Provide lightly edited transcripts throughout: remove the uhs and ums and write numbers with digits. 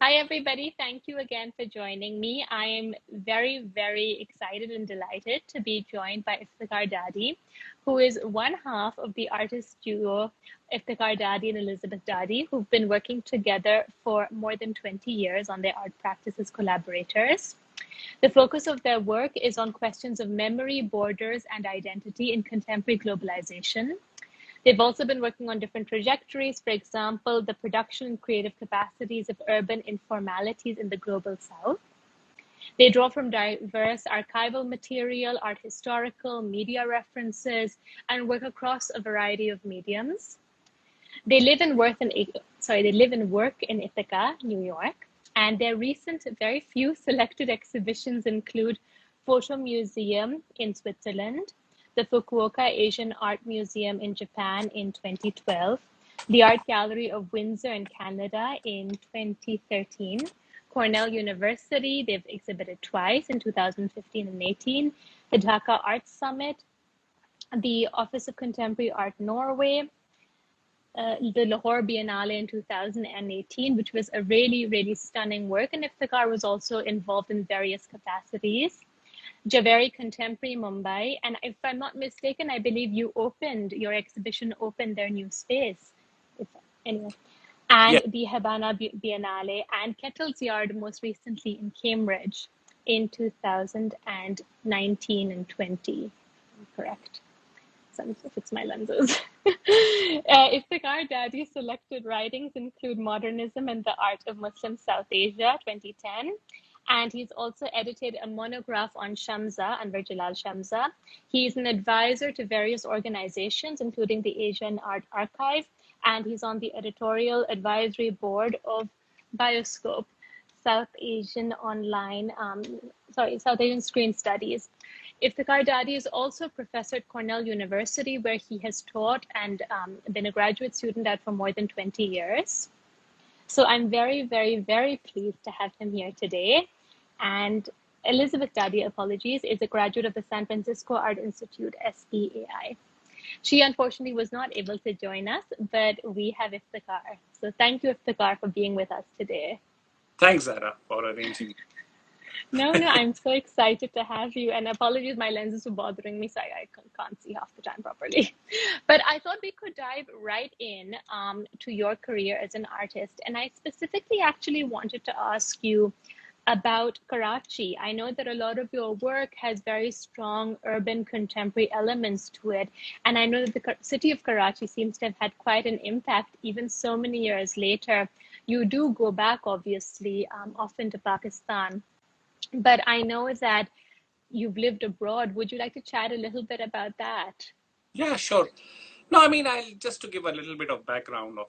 Hi, everybody. Thank you again for joining me. I am very, very excited and delighted to be joined by Iftikhar Dadi, who is one half of the artist duo Iftikhar Dadi and Elizabeth Dadi, who've been working together for more than 20 years on their art practice as collaborators. The focus of their work is on questions of memory, borders, and identity in contemporary globalization. They've also been working on different trajectories, for example, the production and creative capacities of urban informalities in the global south. They draw from diverse archival material, art historical, media references, and work across a variety of mediums. They live and work in Ithaca, New York, and their recent, very few selected exhibitions include Photo Museum in Switzerland, the Fukuoka Asian Art Museum in Japan in 2012, the Art Gallery of Windsor in Canada in 2013, Cornell University, they've exhibited twice in 2015 and 18, the Dhaka Arts Summit, the Office of Contemporary Art Norway, the Lahore Biennale in 2018, which was a really, really stunning work. And Iftikhar was also involved in various capacities. Javeri Contemporary Mumbai. And if I'm not mistaken, I believe your exhibition opened their new space. Anyway. And Yeah, the Habana Biennale and Kettle's Yard most recently in Cambridge in 2019 and 20. Correct. If it's my lenses. Iftikhar Dadi's selected writings include Modernism and the Art of Muslim South Asia, 2010. And he's also edited a monograph on Shamsa, Anwar Jalal Shamsa. He's an advisor to various organizations, including the Asian Art Archive, and he's on the editorial advisory board of Bioscope, South Asian Screen Studies. Iftikhar Dadi is also a professor at Cornell University, where he has taught and been a graduate student at for more than 20 years. So I'm very, very, very pleased to have him here today. And Elizabeth Dadi, apologies, is a graduate of the San Francisco Art Institute, SPAI. She unfortunately was not able to join us, but we have Iftikhar. So thank you, Iftikhar, for being with us today. thanks, Zahra, for arranging. No, I'm so excited to have you. And apologies, my lenses were bothering me, so I can't see half the time properly. But I thought we could dive right in to your career as an artist. And I specifically actually wanted to ask you about Karachi. I know that a lot of your work has very strong urban contemporary elements to it. And I know that the city of Karachi seems to have had quite an impact even so many years later. You do go back, obviously, often to Pakistan. But I know that you've lived abroad. Would you like to chat a little bit about that? Yeah, sure. No, I mean, I'll just to give a little bit of background of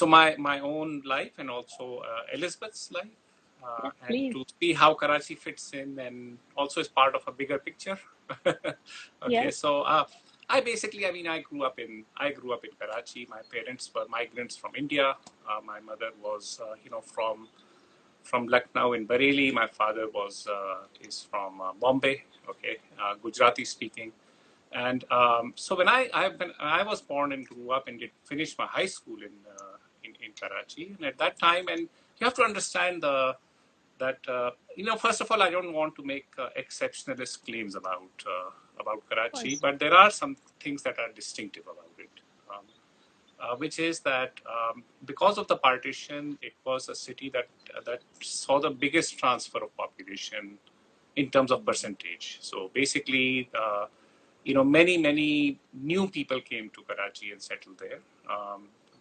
my my own life and also Elizabeth's life, Yes, and please. to see how Karachi fits in and also is part of a bigger picture. Okay, Yes. so I mean, I grew up in Karachi. My parents were migrants from India. My mother was from Lucknow in Bareilly. My father is from Bombay, okay, Gujarati speaking. And so I was born and grew up and did finish my high school in Karachi. And at that time, and you have to understand that first of all, I don't want to make exceptionalist claims about Of Karachi, course. but there are some things that are distinctive about it. Which is that because of the partition, it was a city that saw the biggest transfer of population in terms of percentage. So basically, many new people came to Karachi and settled there.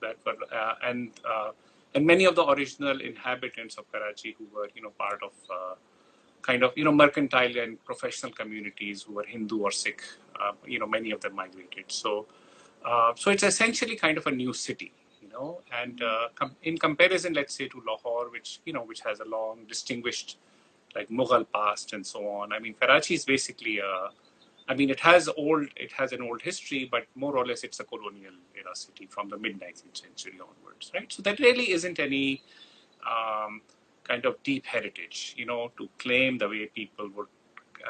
That were and many of the original inhabitants of Karachi who were part of kind of mercantile and professional communities who were Hindu or Sikh. Many of them migrated. So it's essentially kind of a new city, and in comparison, let's say to Lahore, which has a long, distinguished, like Mughal past and so on. I mean, Karachi is basically it has an old history, but more or less it's a colonial era city from the mid 19th century onwards, right? So there really isn't any kind of deep heritage, to claim the way people would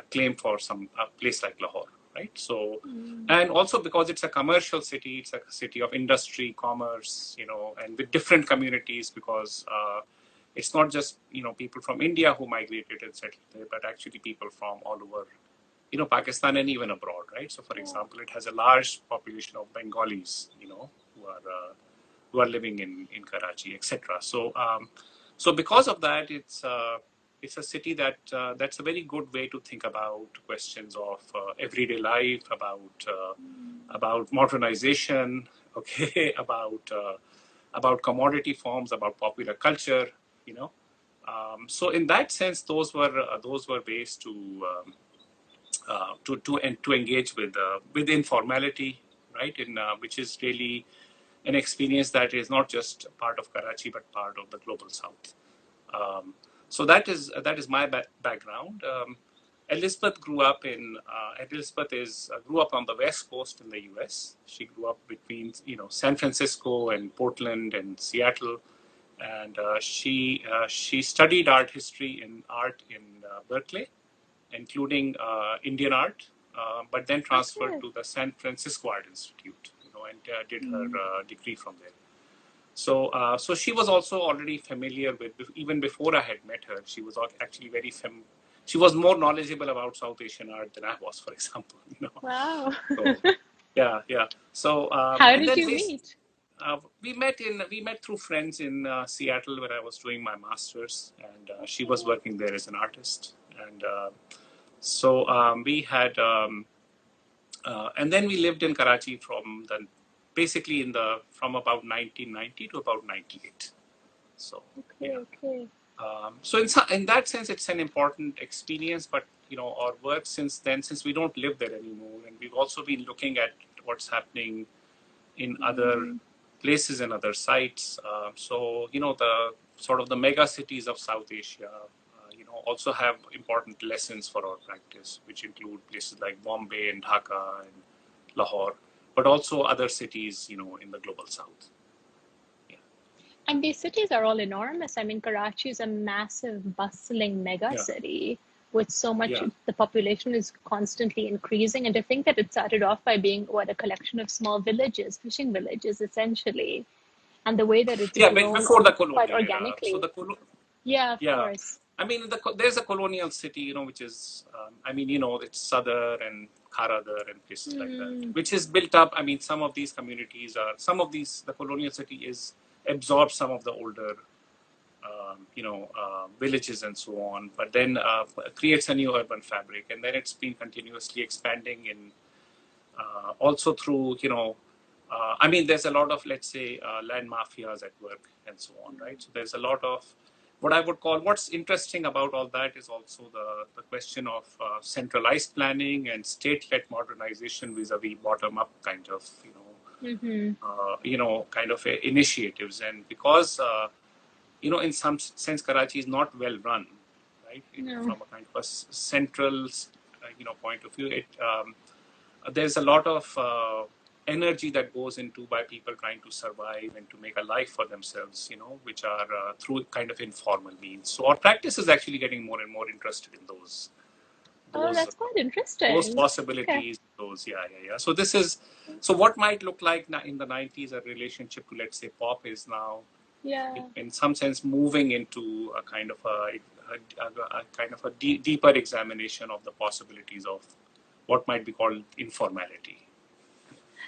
claim for some place like Lahore, right? So, and also because it's a commercial city, it's a city of industry, commerce, and with different communities, because it's not just people from India who migrated and settled there, but actually people from all over Pakistan and even abroad, right? So, for example, it has a large population of Bengalis, who are living in Karachi, etc. So because of that, it's a city that's a very good way to think about questions of everyday life, about modernization, okay, about commodity forms, about popular culture, So in that sense, those were ways to engage with informality, right? Which is really an experience that is not just part of Karachi but part of the global South. So that is my background. Elizabeth grew up on the West Coast in the U.S. She grew up between San Francisco and Portland and Seattle, and she studied art history and art in Berkeley, including Indian art, but then transferred to the San Francisco Art Institute, and did her degree from there. So she was also already familiar with, even before I had met her, she was actually she was more knowledgeable about South Asian art than I was, for example. Wow. So, yeah. So How did you meet? We met through friends in Seattle, where I was doing my master's, and she was working there as an artist, and so we had, and then we lived in Karachi from about 1990 to about 98. So okay. So in that sense, it's an important experience. But our work since then, since we don't live there anymore, and we've also been looking at what's happening in other places and other sites. So the sort of the mega cities of South Asia, also have important lessons for our practice, which include places like Bombay and Dhaka and Lahore, but also other cities, in the global South. And these cities are all enormous. I mean, Karachi is a massive, bustling mega city with so much, the population is constantly increasing. And to think that it started off by being, a collection of small villages, fishing villages, essentially. And the way that it's grown before the colonial quite era. organically. So of course. I mean, there's a colonial city, which is, it's Sadr and Kharadar and places like that, which is built up. I mean, some of these communities the colonial city is absorbed some of the older, villages and so on, but then creates a new urban fabric. And then it's been continuously expanding also through, there's a lot of, let's say, land mafias at work and so on, right? So there's a lot of what I would call, what's interesting about all that is also the question of centralized planning and state-led modernization vis-a-vis bottom-up kind of, kind of initiatives. And because, in some sense, Karachi is not well run, right? From a kind of a central, point of view, there's a lot of energy that goes into by people trying to survive and to make a life for themselves, which are through kind of informal means. So our practice is actually getting more and more interested in those. That's quite interesting. Those possibilities, So what might look like in the 90s a relationship to, let's say, pop is now, in some sense, moving into a kind of a deeper examination of the possibilities of what might be called informality.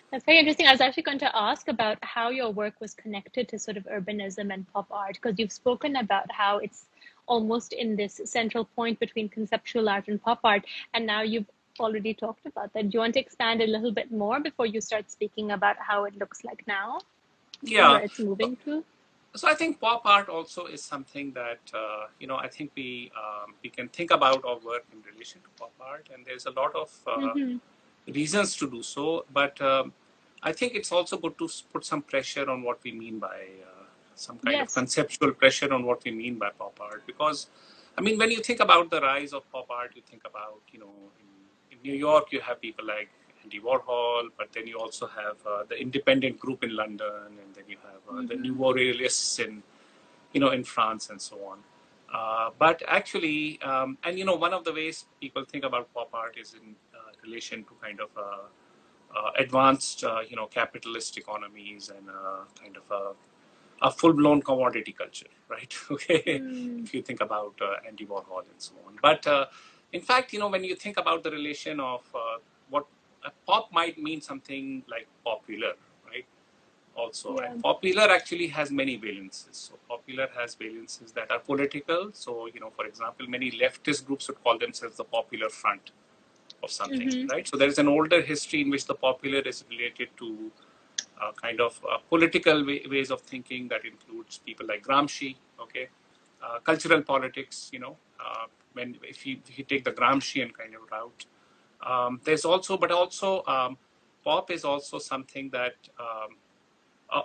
That's very interesting. I was actually going to ask about how your work was connected to sort of urbanism and pop art, because you've spoken about how it's almost in this central point between conceptual art and pop art. And now you've already talked about that. Do you want to expand a little bit more before you start speaking about how it looks like now? Yeah. Where it's moving to? So I think pop art also is something that, I think we can think about our work in relation to pop art. And there's a lot of reasons to do so. But I think it's also good to put some pressure on what we mean by some kind of conceptual pressure on what we mean by pop art. Because, when you think about the rise of pop art, you think about, in New York, you have people like Andy Warhol, but then you also have the independent group in London, and then you have the Nouveau Realists in France and so on. But actually, one of the ways people think about pop art is relation to kind of advanced, capitalist economies and kind of a full-blown commodity culture, right? Okay, if you think about Andy Warhol and so on. But in fact, when you think about the relation of what pop might mean something like popular, right? Also, Yeah. and popular actually has many valences. So popular has valences that are political. So, for example, many leftist groups would call themselves the popular front of something, right? So there is an older history in which the popular is related to kind of political ways of thinking that includes people like Gramsci, okay, cultural politics, when if you take the Gramscian kind of route, there's also, but also pop is also something that,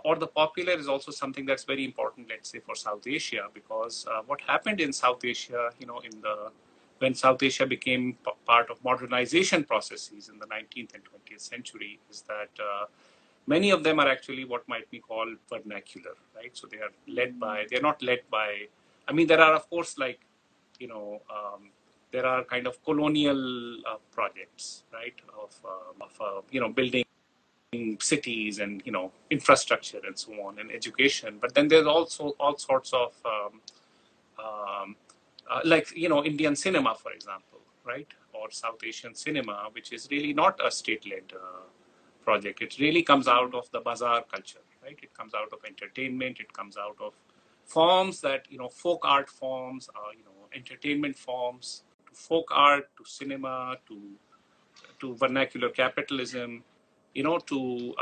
or the popular is also something that's very important, let's say, for South Asia, because what happened in South Asia, when South Asia became part of modernization processes in the 19th and 20th century, is that many of them are actually what might be called vernacular, right? So they are they're not led by, I mean, there are, of course, like, there are kind of colonial projects, right, of building cities and infrastructure and so on and education. But then there's also all sorts of like Indian cinema, for example, right, or South Asian cinema, which is really not a state-led project. It really comes out of the bazaar culture, right? It comes out of entertainment. It comes out of forms that folk art forms, entertainment forms, to folk art, to cinema, to vernacular capitalism, to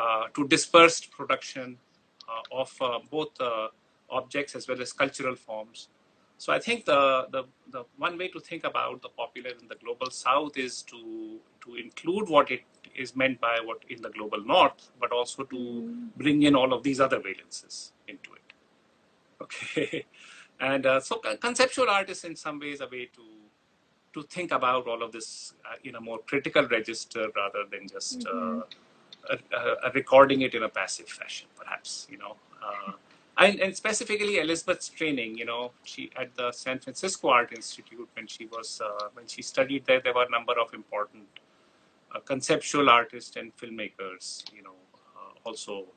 dispersed production of both objects as well as cultural forms. So I think the one way to think about the popular in the global south is to include what it is meant by what in the global north, but also to bring in all of these other valences into it. Okay, and so conceptual art is in some ways a way to think about all of this in a more critical register rather than just recording it in a passive fashion, perhaps. And specifically Elizabeth's training. She at the San Francisco Art Institute, when she studied there, there were a number of important conceptual artists and filmmakers. Also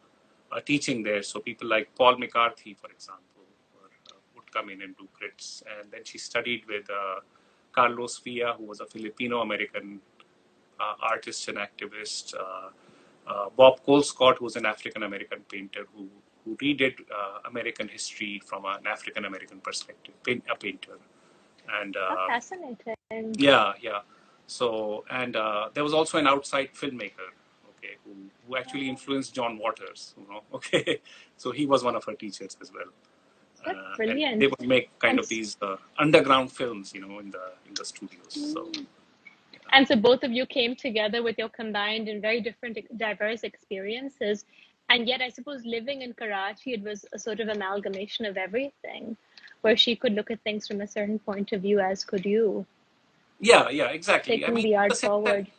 teaching there. So people like Paul McCarthy, for example, would come in and do crits. And then she studied with Carlos Villa, who was a Filipino-American artist and activist. Bob Colescott, who was an African-American painter who redid American history from an African-American perspective, a painter. And Fascinating. yeah. So, and there was also an outside filmmaker, okay, who actually influenced John Waters, okay. So he was one of her teachers as well. That's brilliant. And they would make kind of these underground films, in the studios. So. And so both of you came together with your combined and very different, diverse experiences. And yet, I suppose living in Karachi, it was a sort of amalgamation of everything, where she could look at things from a certain point of view, as could you. Yeah, exactly. Taking the art forward.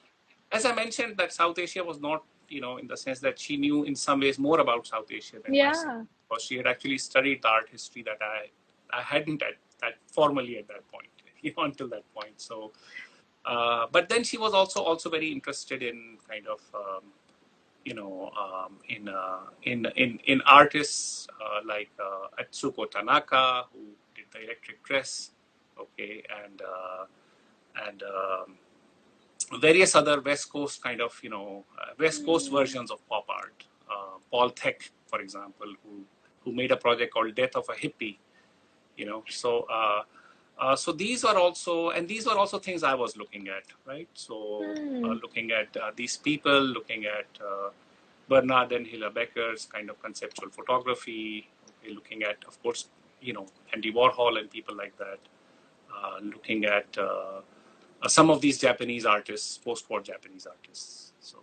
As I mentioned, that South Asia was not, in the sense that she knew in some ways more about South Asia than myself. Because she had actually studied the art history that I hadn't that formally at that point, until that point. So. But then she was also very interested in kind of in artists like Atsuko Tanaka, who did the electric dress, okay, and various other West Coast kind of West Coast versions of pop art. Paul Thek, for example, who made a project called Death of a Hippie, so. So these were also things I was looking at, right? So looking at these people, looking at Bernard and Hilla Becker's kind of conceptual photography, okay, looking at, of course, Andy Warhol and people like that, looking at some of these Japanese artists, post-war Japanese artists. So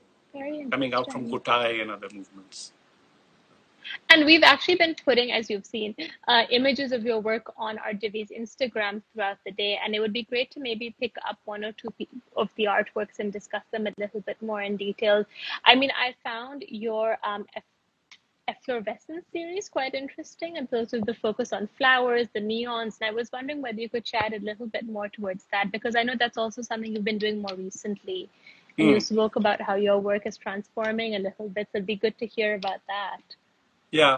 coming out from Kutai and other movements. And we've actually been putting, as you've seen, images of your work on our Divvy's Instagram throughout the day. And it would be great to maybe pick up one or two of the artworks and discuss them a little bit more in detail. I mean, I found your Efflorescence series quite interesting, and also the focus on flowers, the neons. And I was wondering whether you could chat a little bit more towards that, because I know that's also something you've been doing more recently. And you spoke about how your work is transforming a little bit. So it'd be good to hear about that. Yeah.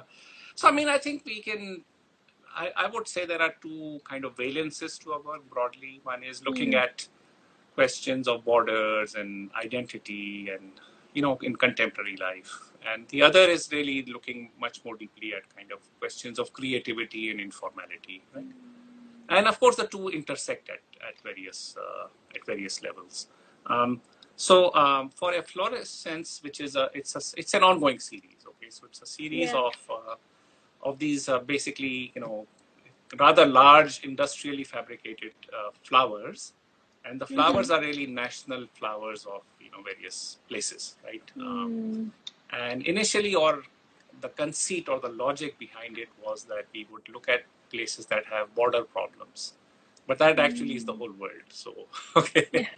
So, I mean, I think we can, I would say there are two kind of valences to our work broadly. One is looking Mm. at questions of borders and identity and, in contemporary life. And the other is really looking much more deeply at kind of questions of creativity and informality, right? And of course, the two intersect at various levels. Um, for Efflorescence, which is it's an ongoing series. Okay, so it's a series Yeah. of these basically rather large industrially fabricated flowers, and the flowers Mm-hmm. are really national flowers of various places, right? Mm. And initially, or the conceit or the logic behind it was that we would look at places that have border problems, but that actually is the Mm. whole world. So okay, Yeah.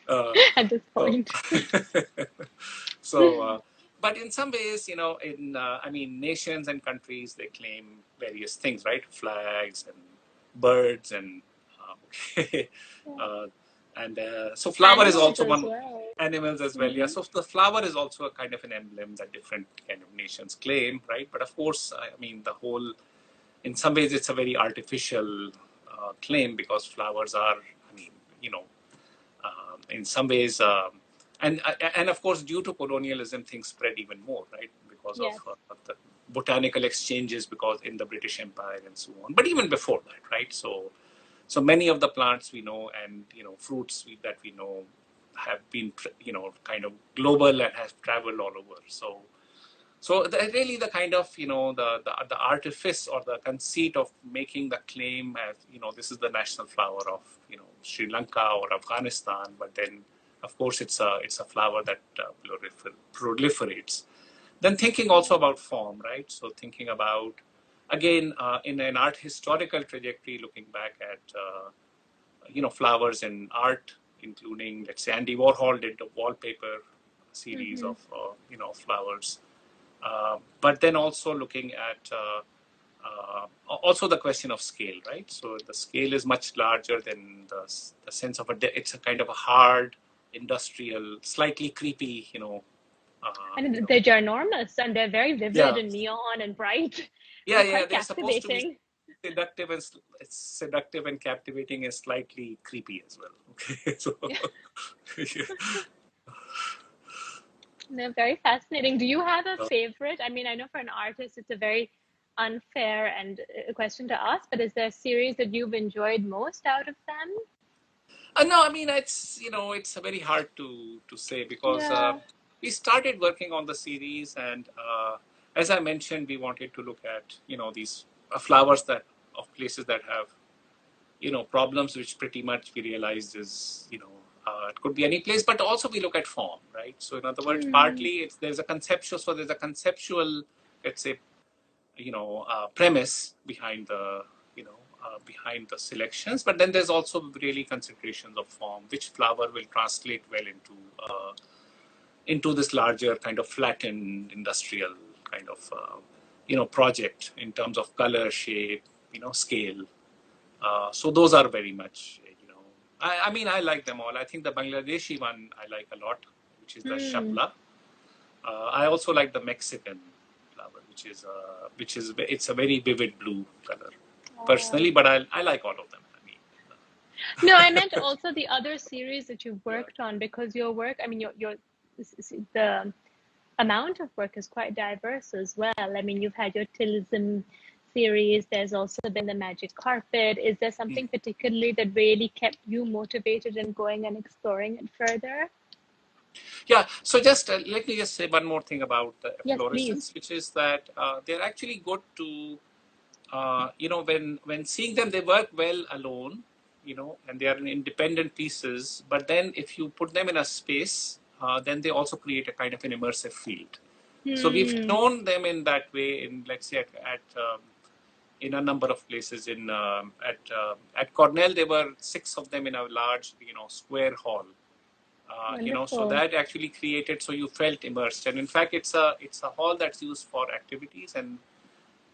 uh, At this so point. so but in some ways, I mean, nations and countries, they claim various things, right? Flags and birds and okay, Yeah. uh, and so flower is Animals also as one. well. Animals as well, yeah. Mm-hmm. So the flower is also a kind of an emblem that different kind of nations claim, right? But of course, I mean, the whole, in some ways, it's a very artificial claim, because flowers are, I mean, you know, in some ways, and of course, due to colonialism, things spread even more, right? Because of Yes. the botanical exchanges, because in the British Empire and so on. But even before that, right? So many of the plants we know, and fruits that we know, have been kind of global and have traveled all over. Really the kind of the artifice or the conceit of making the claim as this is the national flower of Sri Lanka or Afghanistan, but then of course it's a flower that proliferates. Then thinking also about form, right? So thinking about, again, in an art historical trajectory, looking back at flowers in art, including, let's say, Andy Warhol did the wallpaper series Mm-hmm. of flowers, but then also looking at also the question of scale, right? So the scale is much larger than the sense of it's a kind of a hard, industrial, slightly creepy, And they're ginormous and they're very vivid yeah, and neon and bright yeah, and yeah. quite They're supposed to be captivating. seductive and captivating, and slightly creepy as well. Okay, so Yeah. yeah. They're very fascinating. Do you have a favorite? I mean, I know for an artist, it's a very unfair and question to ask, but is there a series that you've enjoyed most out of them? No, I mean, it's very hard to say, because Yeah. we started working on the series, and as I mentioned, we wanted to look at these flowers that of places that have problems, which pretty much we realized is it could be any place, but also we look at form, right? So in other words, Mm. partly there's a conceptual, let's say, premise behind the behind the selections, but then there's also really considerations of form, which flower will translate well into this larger kind of flattened industrial kind of project in terms of color, shape, scale. So those are very much I mean, I like them all. I think the Bangladeshi one I like a lot, which is the Mm. Shabla. I also like the Mexican flower, which is it's a very vivid blue color, Oh. personally. But I like all of them. I mean, No, I meant also the other series that you yeah, worked on because your work, I mean, your the amount of work is quite diverse as well. I mean, you've had your Tillism series, there's also been the Magic Carpet. Is there mm. something particularly that really kept you motivated in going and exploring it further? Yeah. So just let me just say one more thing about the Yes, please. Efflorescence, which is that they're actually good to when seeing them, they work well alone, and they are independent pieces. But then if you put them in a space, then they also create a kind of an immersive field. So we've Hmm. shown them in that way in, let's say, at in a number of places. At Cornell, there were 6 of them in a large square hall. So Wonderful. that actually created, so you felt immersed. And in fact, it's a hall that's used for activities, and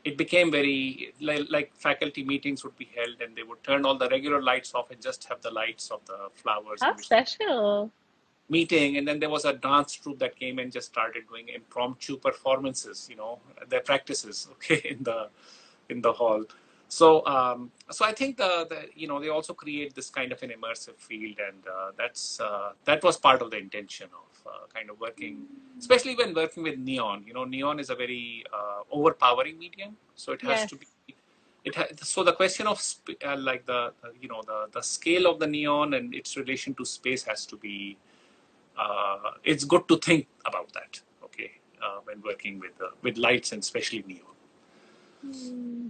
it became very like faculty meetings would be held, and they would turn all the regular lights off and just have the lights of the flowers in How which. special. meeting, and then there was a dance troupe that came and just started doing impromptu performances, their practices, okay, in the hall. So I think they also create this kind of an immersive field, and that was part of the intention of kind of working, especially when working with neon. Neon is a very overpowering medium, so it has Yes. to be. So the question of like the scale of the neon and its relation to space has to be. It's good to think about that, okay, when working with lights and especially neon. Hmm.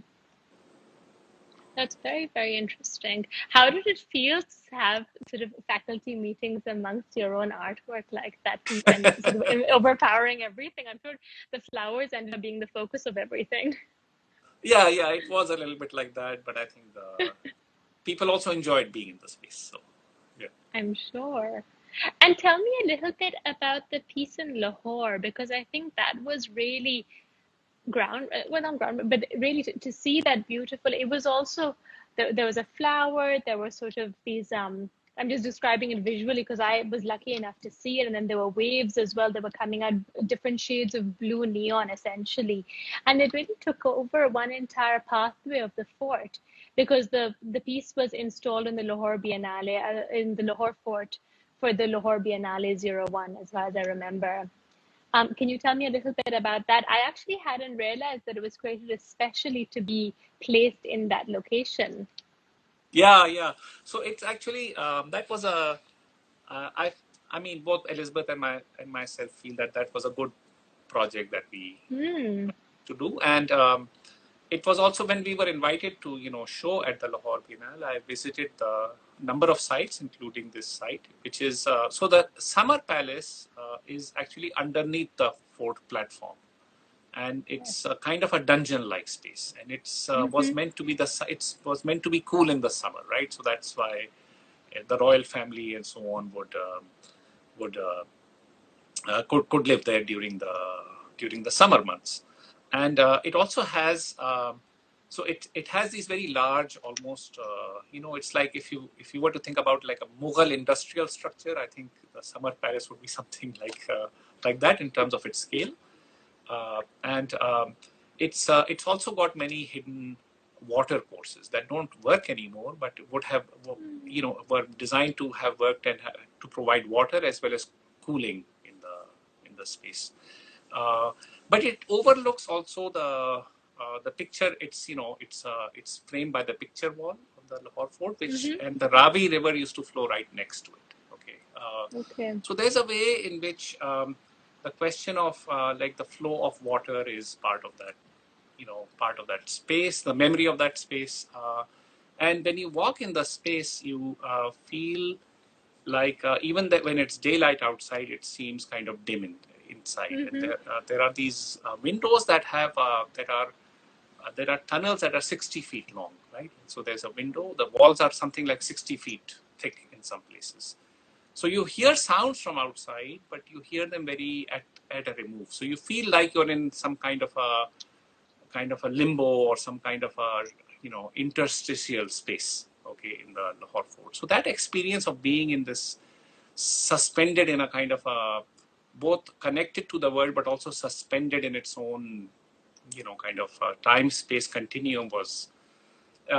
That's very, very interesting. How did it feel to have sort of faculty meetings amongst your own artwork like that and sort of overpowering everything? I'm sure the flowers ended up being the focus of everything. Yeah, it was a little bit like that, but I think the people also enjoyed being in the space. So, yeah. I'm sure. And tell me a little bit about the piece in Lahore, because I think that was really well, not ground, but really to see that beautiful. It was also there was a flower. There were sort of these. I'm just describing it visually because I was lucky enough to see it, and then there were waves as well that were coming out, different shades of blue neon, essentially, and it really took over one entire pathway of the fort because the piece was installed in the Lahore Biennale in the Lahore Fort for the Lahore Biennale 01, as far as I remember. Can you tell me a little bit about that? I actually hadn't realized that it was created especially to be placed in that location. Yeah. So it's actually that was a I I mean both Elizabeth and myself feel that was a good project that we Hmm. to do, and it was also when we were invited to show at the Lahore Biennale. I visited the number of sites, including this site, which is so the Summer Palace is actually underneath the fort platform, and it's a kind of a dungeon-like space, and it's was Mm-hmm. meant to be it was meant to be cool in the summer, right? So that's why the royal family and so on would could live there during the summer months, and it also has. So it has these very large, almost it's like if you were to think about like a Mughal industrial structure, I think the Summer Palace would be something like that in terms of its scale, and it's also got many hidden water courses that don't work anymore, but would have were designed to have worked and to provide water as well as cooling in the space. Uh, but it overlooks also the picture. It's framed by the picture wall of the Lahore Fort, which Mm-hmm. and the Ravi River used to flow right next to it. Okay, Okay. so there's a way in which the question of like the flow of water is part of that space, the memory of that space, and when you walk in the space, you feel like even that when it's daylight outside, it seems kind of dim inside. And Mm-hmm. there are these windows that have there are tunnels that are 60 feet long, right? So there's a window. The walls are something like 60 feet thick in some places. So you hear sounds from outside, but you hear them very at a remove. So you feel like you're in some kind of a limbo or some kind of a interstitial space, okay, in the Lahore Fort. So that experience of being in this suspended in a kind of a both connected to the world but also suspended in its own kind of time space continuum was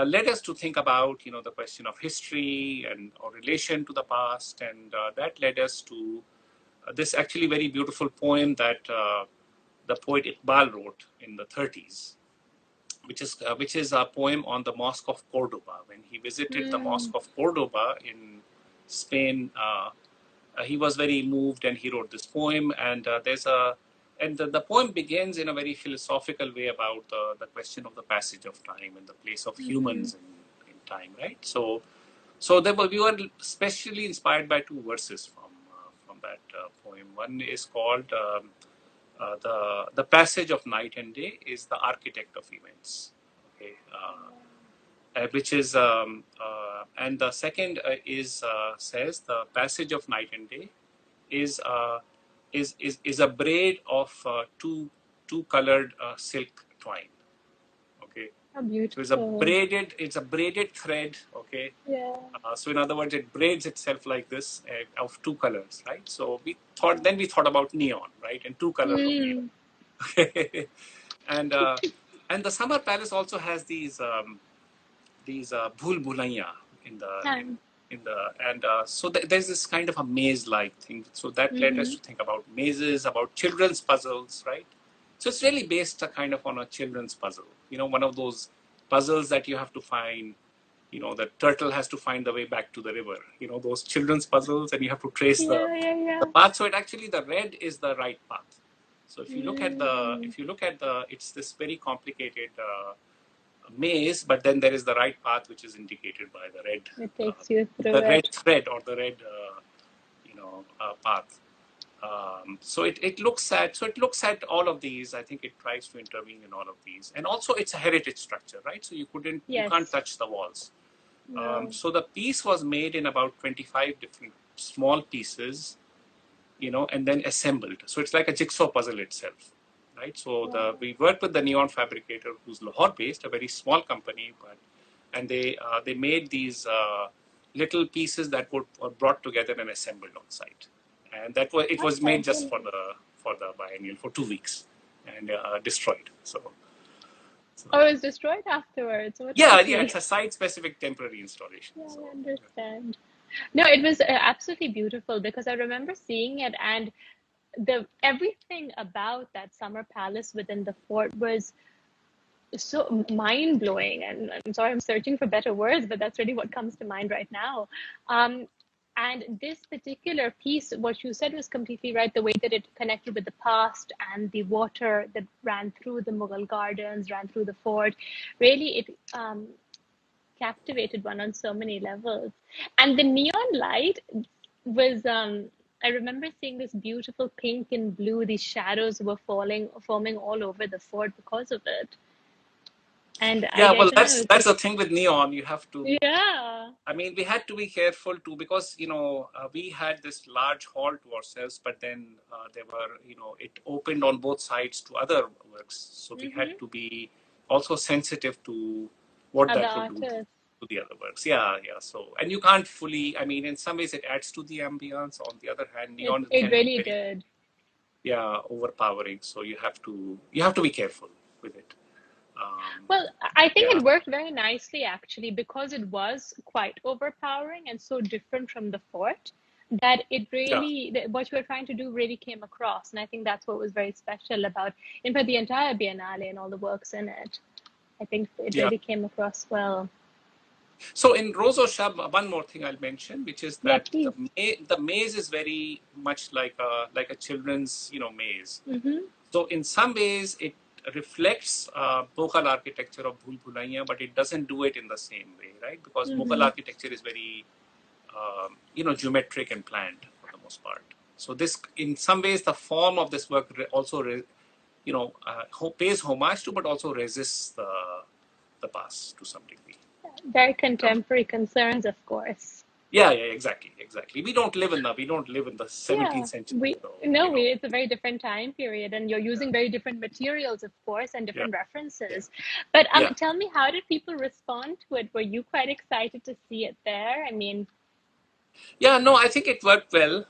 led us to think about the question of history and or relation to the past, and that led us to this actually very beautiful poem that the poet Iqbal wrote in the 30s, which is a poem on the Mosque of Cordoba. When he visited the Mm. Mosque of Cordoba in Spain, he was very moved, and he wrote this poem. And the poem begins in a very philosophical way about the question of the passage of time and the place of Mm-hmm. humans in time, right? So we were especially inspired by two verses from that poem. One is called the passage of night and day is the architect of events. Okay, which is and the second is says the passage of night and day is is a braid of two colored silk twine. Okay, How So beautiful. it's a braided thread, okay? Yeah. So in other words, it braids itself like this of two colors, right? So we thought about neon, right? And two colors of Mm. neon. and and the summer palace also has these bhul bhulaiya in the Time. in the and so there's this kind of a maze-like thing. So that led us Mm-hmm. to think about mazes, about children's puzzles, right? So it's really based a kind of on a children's puzzle. You know, one of those puzzles that you have to find. You know, the turtle has to find the way back to the river. You know, those children's puzzles, and you have to trace Yeah, yeah, the yeah. path. So it actually the red is the right path. So Mm. if you look at it's this very complicated maze, but then there is the right path which is indicated by It takes you through the red it. thread or the red path. So it looks at all of these. I think it tries to intervene in all of these, and also it's a heritage structure, right? So you can't Yes. touch the walls. No. So the piece was made in about 25 different small pieces, and then assembled. So it's like a jigsaw puzzle itself, right? So Wow. we worked with the neon fabricator, who's Lahore based, a very small company, and they made these little pieces that were brought together and assembled on site, and it That's was made just fabulous. for the biennial for 2 weeks, and destroyed. So Oh, it was destroyed afterwards. What a yeah, pity. it's a site specific temporary installation. Yeah, I So understand. No, it was absolutely beautiful because I remember seeing it, and the everything about that summer palace within the fort was so mind blowing. And I'm sorry, I'm searching for better words, but that's really what comes to mind right now. Um, and this particular piece, what you said was completely right. The way that it connected with the past and the water that ran through the Mughal gardens, ran through the fort, really it captivated one on so many levels. And the neon light was I remember seeing this beautiful pink and blue, these shadows were forming all over the fort because of it. And yeah, I well, don't know, it's that's just the thing with neon. You have to. yeah. I mean, we had to be careful too because we had this large hall to ourselves, but then there were it opened on both sides to other works, so we had Mm-hmm. to be also sensitive to what Other that would do artists. to the other works. Yeah, yeah. So and you can't fully. I mean, in some ways it adds to the ambience. On the other hand, It neon it can be really very did. overpowering. So you have to be careful with it. Um, Well, I think yeah, it worked very nicely actually because it was quite overpowering and so different from the fort that it yeah, really, what you were trying to do really came across. And I think that's what was very special about, in fact, the entire Biennale and all the works in it. I think it yeah. really came across well. So in Rose au Shab, one more thing I'll mention, which is Yeah, that please. the maze is very much like a children's maze. Mm-hmm. So in some ways it reflects Mughal architecture of Bhul Bhulaiya, but it doesn't do it in the same way, right? Because Mughal Mm-hmm. architecture is very geometric and planned for the most part. So this, in some ways, the form of this work also pays homage to, but also resists the past to some degree. Very contemporary concerns, of course. Yeah, yeah, exactly. We don't live in the Yeah, 17th century, we so no, we it's a very different time period, and you're using very different materials, of course, and yeah, different yeah, references. But yeah, tell me, how did people respond to it? Were you quite excited to see it there? I mean, yeah. No, I think it worked well.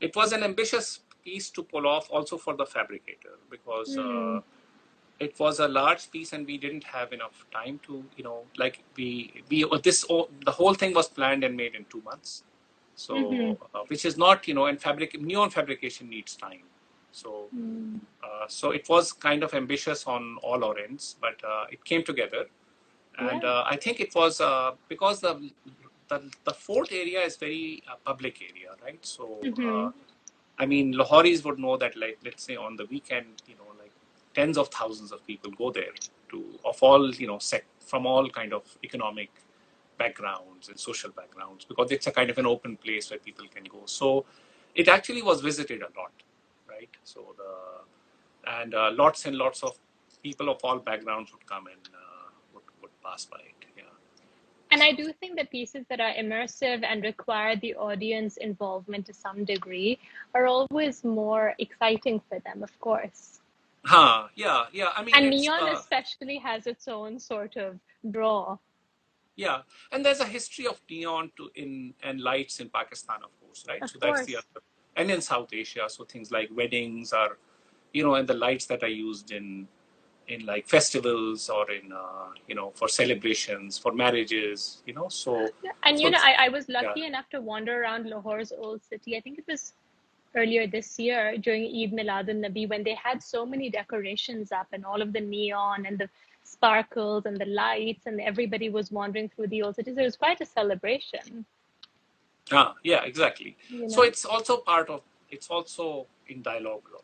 It was an ambitious piece to pull off, also for the fabricator, because hmm, it was a large piece, and we didn't have enough time to, like the whole thing was planned and made in 2 months. mm-hmm, So, which is not, and neon fabrication needs time. So, mm, so it was kind of ambitious on all our ends, but it came together. And yeah, I think it was because the fort area is very public area, right? So mm-hmm, I mean, Lahoris would know that, like, let's say on the weekend, like tens of thousands of people go there of all, from all kind of economic backgrounds and social backgrounds, because it's a kind of an open place where people can go. So it actually was visited a lot, right? So and lots and lots of people of all backgrounds would come and would pass by it. Yeah. and I So do think that pieces that are immersive and require the audience involvement to some degree are always more exciting for them, of course. Yeah. I mean, And it's neon especially has its own sort of draw. yeah, and there's a history of neon to in and lights in Pakistan, of course, right? Of So that's the course. other, and in South Asia, so things like weddings are, and the lights that are used in like festivals or in for celebrations, for marriages, Yeah. And so I was yeah. lucky enough to wander around Lahore's old city. I think it was earlier this year during Eid Milad al-Nabi when they had so many decorations up and all of the neon and the sparkles and the lights and everybody was wandering through the old city. So it was quite a celebration, Yeah, exactly. you So know, it's also in dialogue with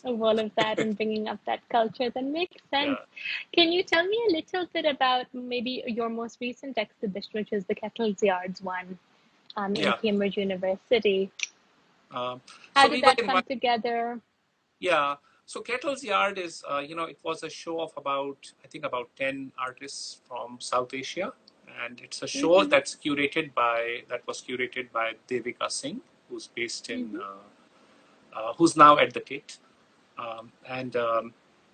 all of of all of that and bringing up that culture. That makes that. sense. Can you tell me a little bit about maybe your most recent exhibition, which is the Kettle's Yards one in Yeah. Cambridge University? Um, How so did we were that come invited. together? Yeah. So Kettle's Yard is, it was a show of I think about 10 artists from South Asia. And it's a show Mm-hmm, that was curated by Divvy, who's based mm-hmm. who's now at the Tate. And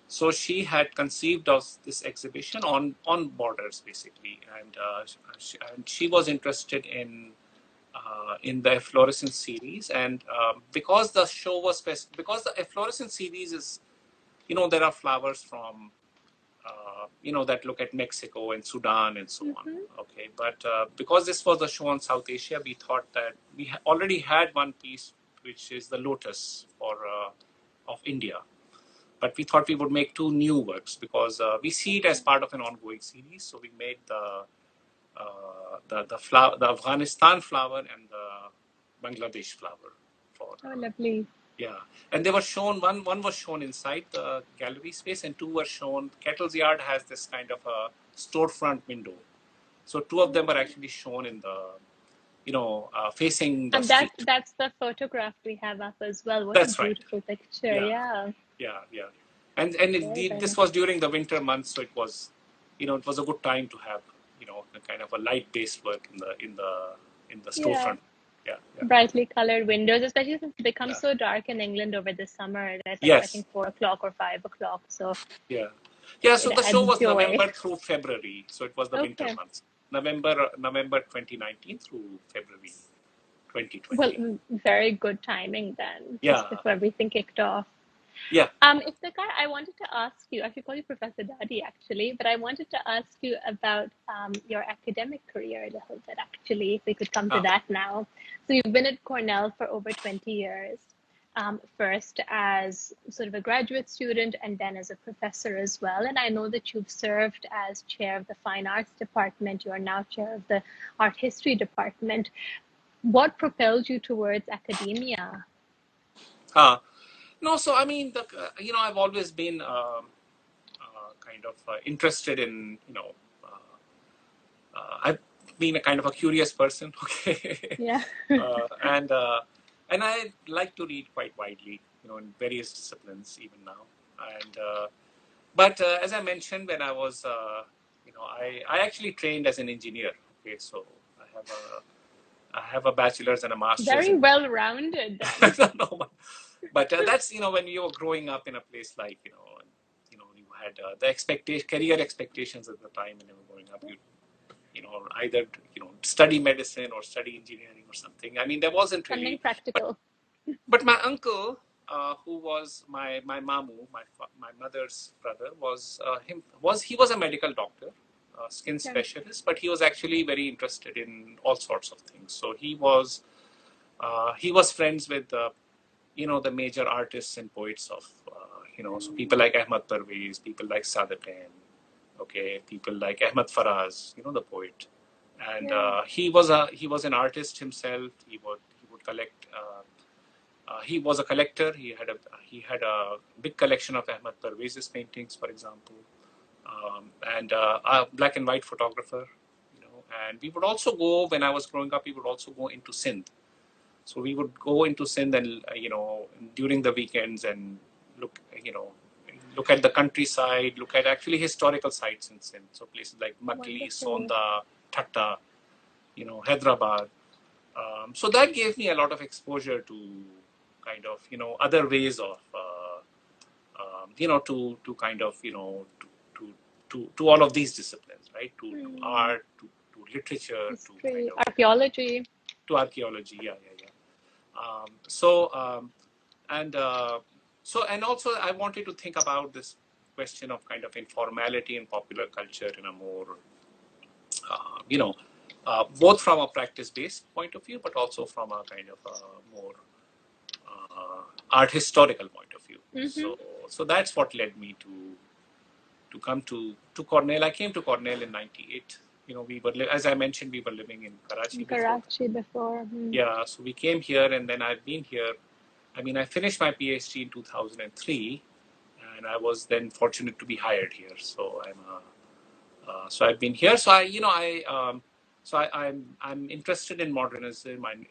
so she had conceived of this exhibition on borders, basically. And she was interested in the Efflorescence series. And because the show was because the Efflorescence series is, there are flowers from, that look at Mexico and Sudan and so on. Mm-hmm. Okay, but because this was a show on South Asia, we thought that we already had one piece, which is the lotus of India. But we thought we would make two new works because we see it as Okay. part of an ongoing series. So we made the flower, the Afghanistan flower, and the Bangladesh flower for Oh, lovely. yeah. And they were shown. One was shown inside the gallery space, and two were shown. Kettle's Yard has this kind of a storefront window, so two of them were Okay. actually shown in the facing the And street. that's the photograph we have up as well. What a That's right. beautiful picture. Yeah. Yeah. Yeah. And Very, very this nice. was during the winter months, so it was a good time to have a kind of a light based work in the Yeah. storefront. Yeah. Brightly colored windows, especially since it becomes Yeah. so dark in England over the summer at like I Yes. think 4 o'clock or 5 o'clock. So Yeah. Yeah. So it the show adds was joy. November through February, so it was the winter Okay. months. November 2019 through February Well, 2020. very good timing then, just Yeah. before everything kicked off. Yeah. Iftikhar, I wanted to ask you, I should call you Professor Dadi actually, but I wanted to ask you about your academic career a little bit actually, if we could come to Ah, that now. So you've been at Cornell for over 20 years, first as sort of a graduate student and then as a professor as well. And I know that you've served as chair of the Fine Arts Department. You are now chair of the Art History Department. What propelled you towards academia? ah. No, so I mean, I've always been kind of interested in, I've been a kind of a curious person, okay, Yeah. uh, and uh, and I like to read quite widely, in various disciplines even now. And but as I mentioned, when I was, I actually trained as an engineer. Okay, so I have a bachelor's and a master's Very in. well rounded then. No, but that's when you were growing up in a place like you had the career expectations at the time when you were growing up. Either study medicine or study engineering or something. I mean, there wasn't Something really. practical. But my uncle, who was my mamu, my mother's brother, he was a medical doctor, skin Okay. specialist, but he was actually very interested in all sorts of things. So he was friends with the major artists and poets of so people like Ahmad Parvez, people like Sadat Khan, okay, people like Ahmad Faraz, the poet. And Yeah. he was an artist himself. He would collect. He was a collector. He had a big collection of Ahmad Parvez's paintings, for example, and a black and white photographer. And we would also go when I was growing up. We would also go into Sindh. So we would go into Sindh and during the weekends and look you know look at the countryside, look at actually historical sites in Sindh. So places like Makli, Wonderful. Sonda, Thatta, Hyderabad. So that gave me a lot of exposure to kind of other ways of to kind of, to all of these disciplines, right? To art, to literature, to kind History, of archaeology. to archaeology. Yeah, yeah, yeah. And also I wanted to think about this question of kind of informality in popular culture in a more, both from a practice-based point of view, but also from a kind of a more art historical point of view. So that's what led me to come to Cornell. I came to Cornell in '98. We were, as I mentioned, we were living in Karachi In before. Karachi before. Yeah, so we came here, and then I've been here. I mean, I finished my PhD in 2003, and I was then fortunate to be hired here. So so I've been here. So I'm interested in modernism. I'm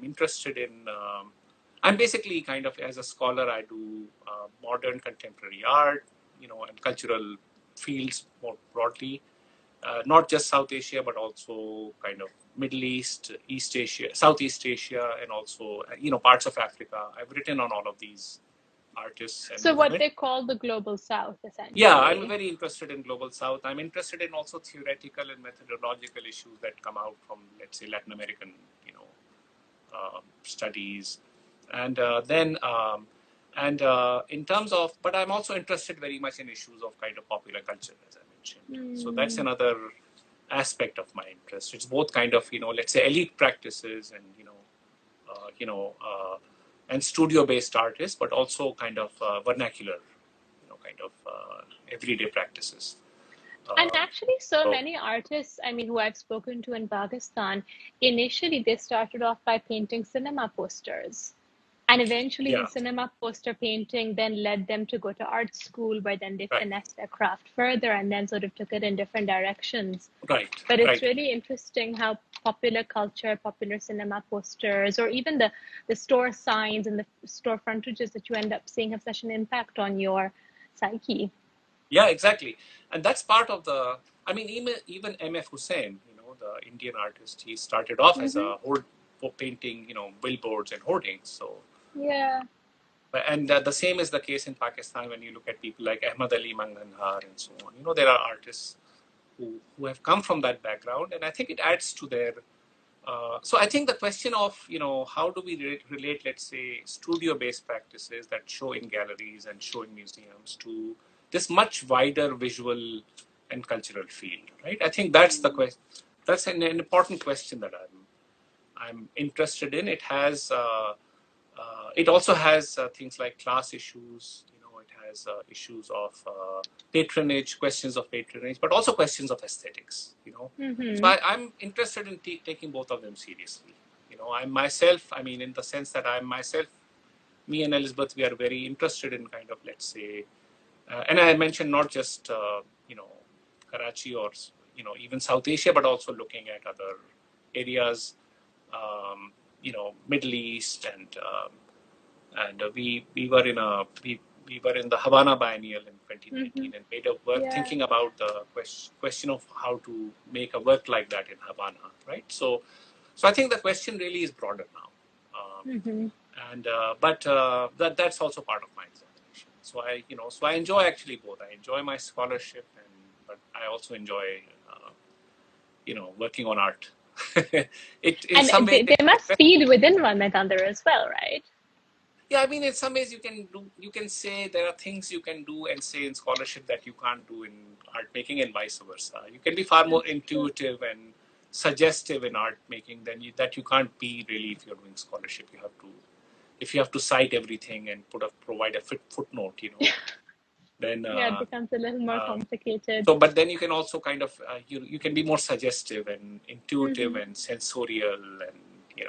interested in. I'm basically kind of, as a scholar, I do modern contemporary art, and cultural fields more broadly. Not just South Asia, but also kind of Middle East, East Asia, Southeast Asia, and also parts of Africa. I've written on all of these artists and So what movements. they call the global South, Yeah, I'm essentially. very interested in Global South. I'm interested in also theoretical and methodological issues that come out from, let's say, Latin American, studies, and then and in terms of, but I'm also interested very much in issues of kind of popular culture, as I mentioned. So that's another aspect of my interest. It's both kind of, let's say, elite practices and and studio-based artists, but also kind of vernacular, kind of everyday practices. And Um, actually, so so many artists, I mean, who I've spoken to in Pakistan, initially they started off by painting cinema posters. And eventually, the yeah, cinema poster painting then led them to go to art school, where then they right, finessed their craft further and then sort of took it in different directions. right, But it's right. really interesting how popular culture, popular cinema posters, or even the store signs and the store frontages that you end up seeing have such an impact on your psyche. Yeah, exactly. And that's part of the, I mean, even M.F. Hussain, the Indian artist, he started off as a painting, billboards and hoardings. So, Yeah. and the same is the case in Pakistan when you look at people like Ahmad Ali Manganhar and so on. There are artists who have come from that background, and I think it adds to their. So I think the question of, how do we relate, let's say, studio-based practices that show in galleries and show in museums to this much wider visual and cultural field, right? I think that's the question. That's an important question that I'm interested in. It also has things like class issues. It has issues of patronage, questions of patronage, but also questions of aesthetics. So I'm interested in taking both of them seriously. I'm myself. I mean, in the sense that I'm myself, me and Elizabeth, we are very interested in kind of, let's say, and I mentioned not just Karachi or even South Asia, but also looking at other areas, Middle East, and we were in the Havana Biennial in 2019 and made a work Yeah. thinking about the question of how to make a work like that in Havana, right? So I think the question really is broader now, and but that's also part of my examination. So I enjoy actually both. I enjoy my scholarship, but I also enjoy working on art. It in And some ways they must feed within one another as well, right? yeah, I mean, in some ways you can say there are things you can do and say in scholarship that you can't do in art making, and vice versa. You can be far more That's true. intuitive and suggestive in art making than that you can't be really if you're doing scholarship. If you have to cite everything and provide a footnote, then Yeah, it becomes a little more complicated. but then you can also kind of you can be more suggestive and intuitive and sensorial and And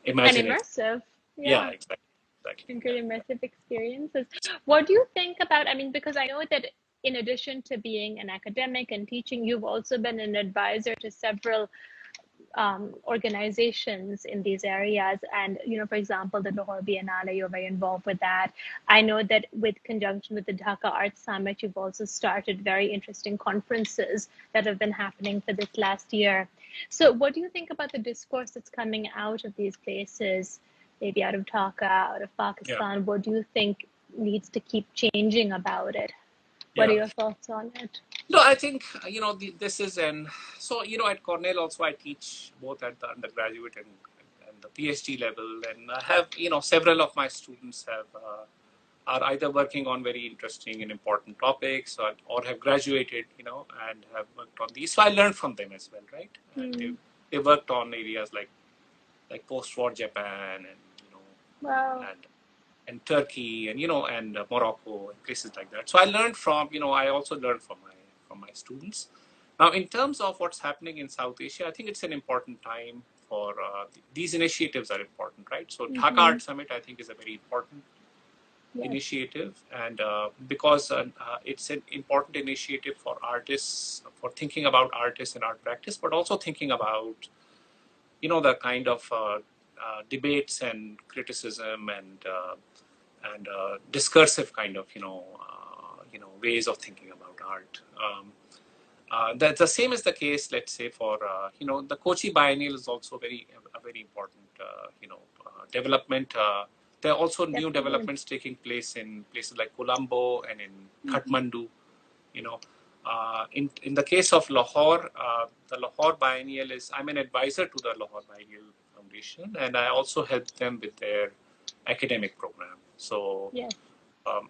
imaginative. immersive. Yeah, Yeah. exactly. And Yeah. good immersive experiences. What do you think about, I mean, because I know that in addition to being an academic and teaching, you've also been an advisor to several organizations in these areas. And, for example, the Lahore Biennale, you're very involved with that. I know that with conjunction with the Dhaka Arts Summit, you've also started very interesting conferences that have been happening for this last year. So what do you think about the discourse that's coming out of these places, maybe out of Dhaka, out of Yeah. Pakistan? What do you think needs to keep changing about it? What are Yeah. your thoughts on it? No, I think, this is so, at Cornell also I teach both at the undergraduate and the PhD level. And I have, several of my students are either working on very interesting and important topics or have graduated, and have worked on these. So I learned from them as well, right? And they worked on areas like post-war Japan and, Wow. and Turkey and, and Morocco and places like that. So I learned from, I also learned from my students. Now, in terms of what's happening in South Asia, I think it's an important time for these initiatives are important, right? So Dhaka Art Summit, I think, is a very important initiative, and because it's an important initiative for artists, for thinking about artists and art practice, but also thinking about, the kind of debates and criticism and discursive kind of, ways of thinking about art. The same is the case, let's say, for the Kochi Biennial is also a very important development. There are also new developments taking place in places like Colombo and in Kathmandu. In the case of Lahore, the Lahore Biennial I'm an advisor to the Lahore Biennial Foundation, and I also help them with their academic program. So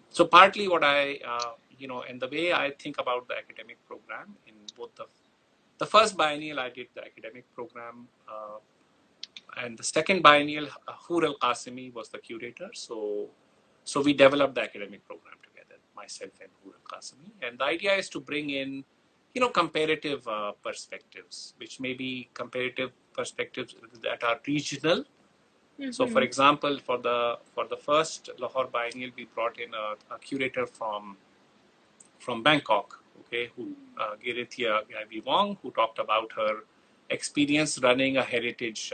so partly what and the way I think about the academic program in both the first biennial, I did the academic program, and the second biennial, Hur Al-Qasimi was the curator. So we developed the academic program together, myself and Hur Al-Qasimi. And the idea is to bring in, comparative perspectives, which may be comparative perspectives that are regional. So, for example, for the first Lahore Biennial, we brought in a curator from Bangkok, okay, who Girithia Gaibi Wong, who talked about her experience running a heritage,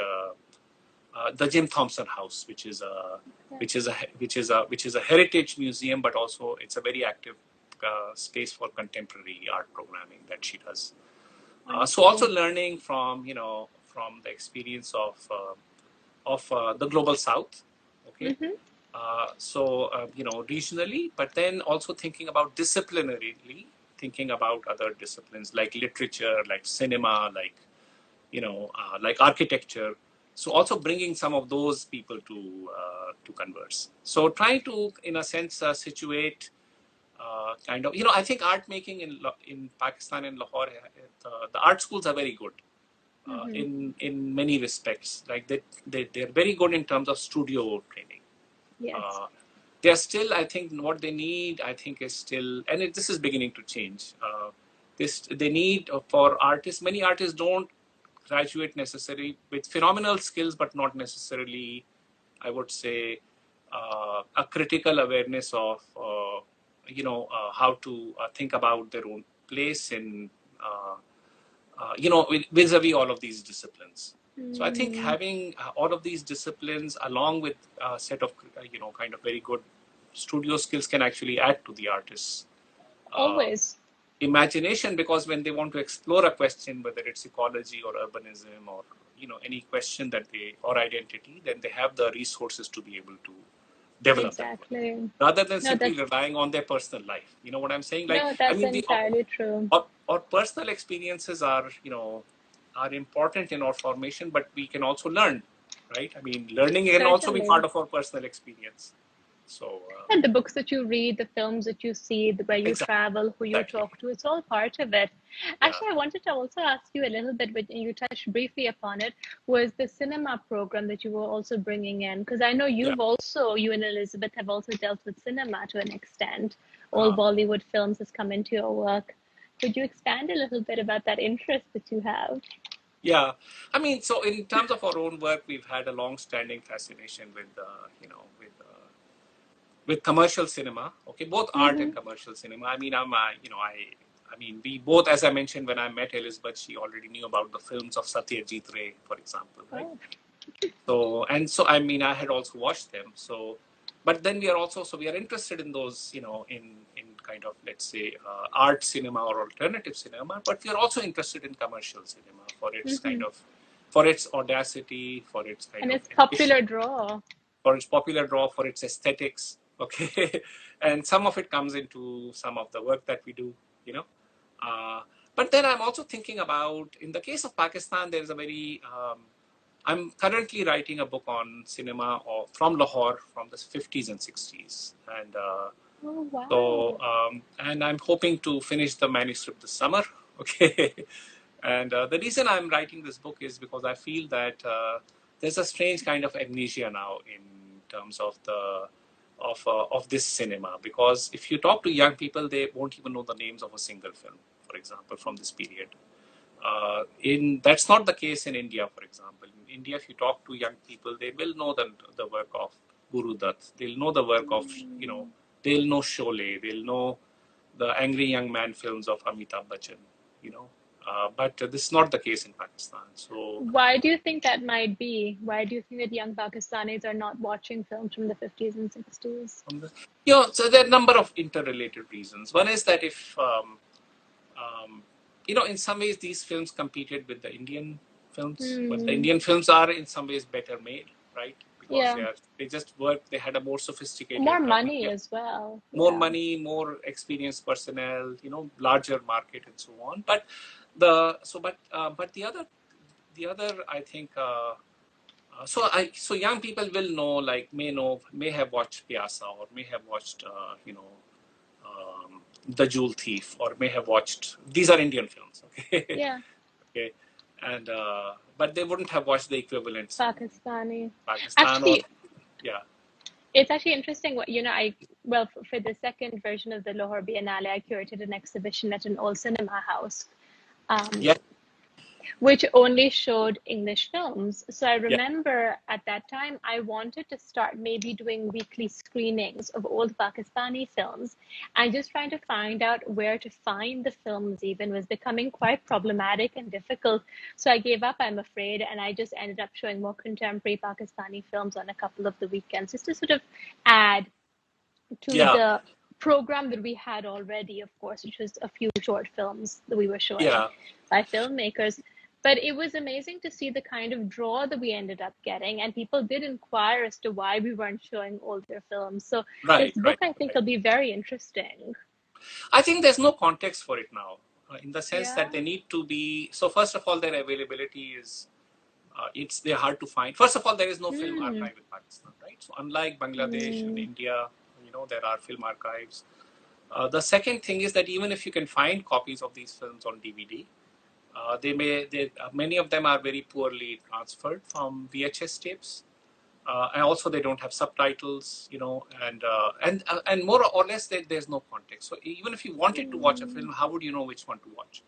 the Jim Thompson House, which is a heritage museum, but also it's a very active space for contemporary art programming that she does. So also learning from from the experience of the global South, okay. Regionally, but then also thinking about disciplinarily, thinking about other disciplines like literature, like cinema, like like architecture. So also bringing some of those people to converse. So trying to, in a sense, situate kind of, I think art making in Pakistan and Lahore, the art schools are very good. In many respects, like they're very good in terms of studio training. They're still, I think, what they need, I think, is still, and this is beginning to change. They need for artists. Many artists don't graduate necessarily with phenomenal skills, but not necessarily, I would say, a critical awareness of how to think about their own place in vis-a-vis all of these disciplines. So I think having all of these disciplines along with a set of, kind of very good studio skills can actually add to the artist's imagination, because when they want to explore a question, whether it's ecology or urbanism or, any question or identity, then they have the resources to be able to develop that one, rather than simply relying on their personal life. You know what I'm saying? Like, that's entirely true. Our personal experiences are, are important in our formation, but we can also learn, right? I mean, learning can also be part of our personal experience. So, and the books that you read, the films that you see, where you travel, who you talk to, it's all part of it. Actually, I wanted to also ask you a little bit, but you touched briefly upon it, was the cinema program that you were also bringing in. Because I know you and Elizabeth have also dealt with cinema to an extent. All Bollywood films has come into your work. Could you expand a little bit about that interest that you have? Yeah, I mean, so in terms of our own work, we've had a long-standing fascination with, with commercial cinema. Okay, both art and commercial cinema. I mean, we both, as I mentioned, when I met Elizabeth, she already knew about the films of Satyajit Ray, for example, right? So I mean, I had also watched them. So, but then we are interested in those, in kind of, let's say, art cinema or alternative cinema, but we are also interested in commercial cinema for its kind of, for its audacity, for its kind and of its popular draw, for its aesthetics. Okay, and some of it comes into some of the work that we do, you know. But then I'm also thinking about, in the case of Pakistan, there is a very, I'm currently writing a book on cinema from Lahore from the 50s and 60s. And Oh, so, wow. and I'm hoping to finish the manuscript this summer. Okay. And the reason I'm writing this book is because I feel that there's a strange kind of amnesia now in terms of the of this cinema. Because if you talk to young people, they won't even know the names of a single film, for example, from this period. In That's not the case in India, for example. In India, if you talk to young people, they will know the work of Guru Dutt. They'll know the work of, you know, they'll know Sholay. They'll know the angry young man films of Amitabh Bachchan. You know, but this is not the case in Pakistan. So Why do you think that might be? Why do you think that young Pakistanis are not watching films from the 50s and 60s? so there are a number of interrelated reasons. One is that if um, you know, in some ways these films competed with the Indian films, but the Hmm. Indian films are in some ways better made, right? Because Yeah. they just work. They had a more More sophisticated money as well. more Yeah. money, more experienced personnel, you know, larger market and so on. But but the other I think. So young people will know, like may have watched Piazza or may have watched you know, The Jewel Thief, or may have watched, these are Indian films, okay. Yeah. Okay, and but they wouldn't have watched the equivalents in Pakistani. Pakistan, or Actually, yeah. it's actually interesting what, well, for the second version of the Lahore Biennale, I curated an exhibition at an old cinema house. Um, Yeah, which only showed English films. So I yeah, remember at that time, I wanted to start maybe doing weekly screenings of old Pakistani films. And just trying to find out where to find the films even was becoming quite problematic and difficult. So I gave up, I'm afraid, and I just ended up showing more contemporary Pakistani films on a couple of the weekends, just to sort of add to yeah, the program that we had already, of course, which was a few short films that we were showing yeah. by filmmakers. But it was amazing to see the kind of draw that we ended up getting, and people did inquire as to why we weren't showing older films. So this Right, book, right, I think, right. will be very interesting. I think there's no context for it now, in the sense that Yeah. they need to be. So first of all, their availability is they're hard to find. First of all, there is no film Hmm. archive in Pakistan, right? So unlike Bangladesh and Hmm. India, you know, there are film archives. The second thing is that even if you can find copies of these films on DVD, many of them are very poorly transferred from VHS tapes. And also they don't have subtitles, you know, and more or less there's no context. So even if you wanted to watch a Hmm. film, how would you know which one to watch?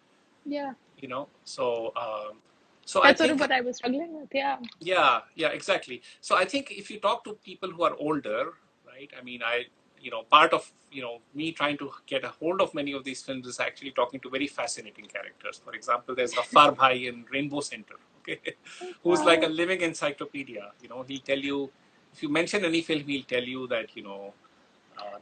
Yeah. You know, so I That's sort of think, what I was struggling with. Yeah. yeah, exactly. So I think if you talk to people who are older, right? I mean, you know, part of, you know, me trying to get a hold of many of these films is actually talking to very fascinating characters. For example, there's Ghaffar Bhai in Rainbow Center, okay, who's like a Wow. living encyclopedia. You know, he'll tell you, if you mention any film, he'll tell you that, you know,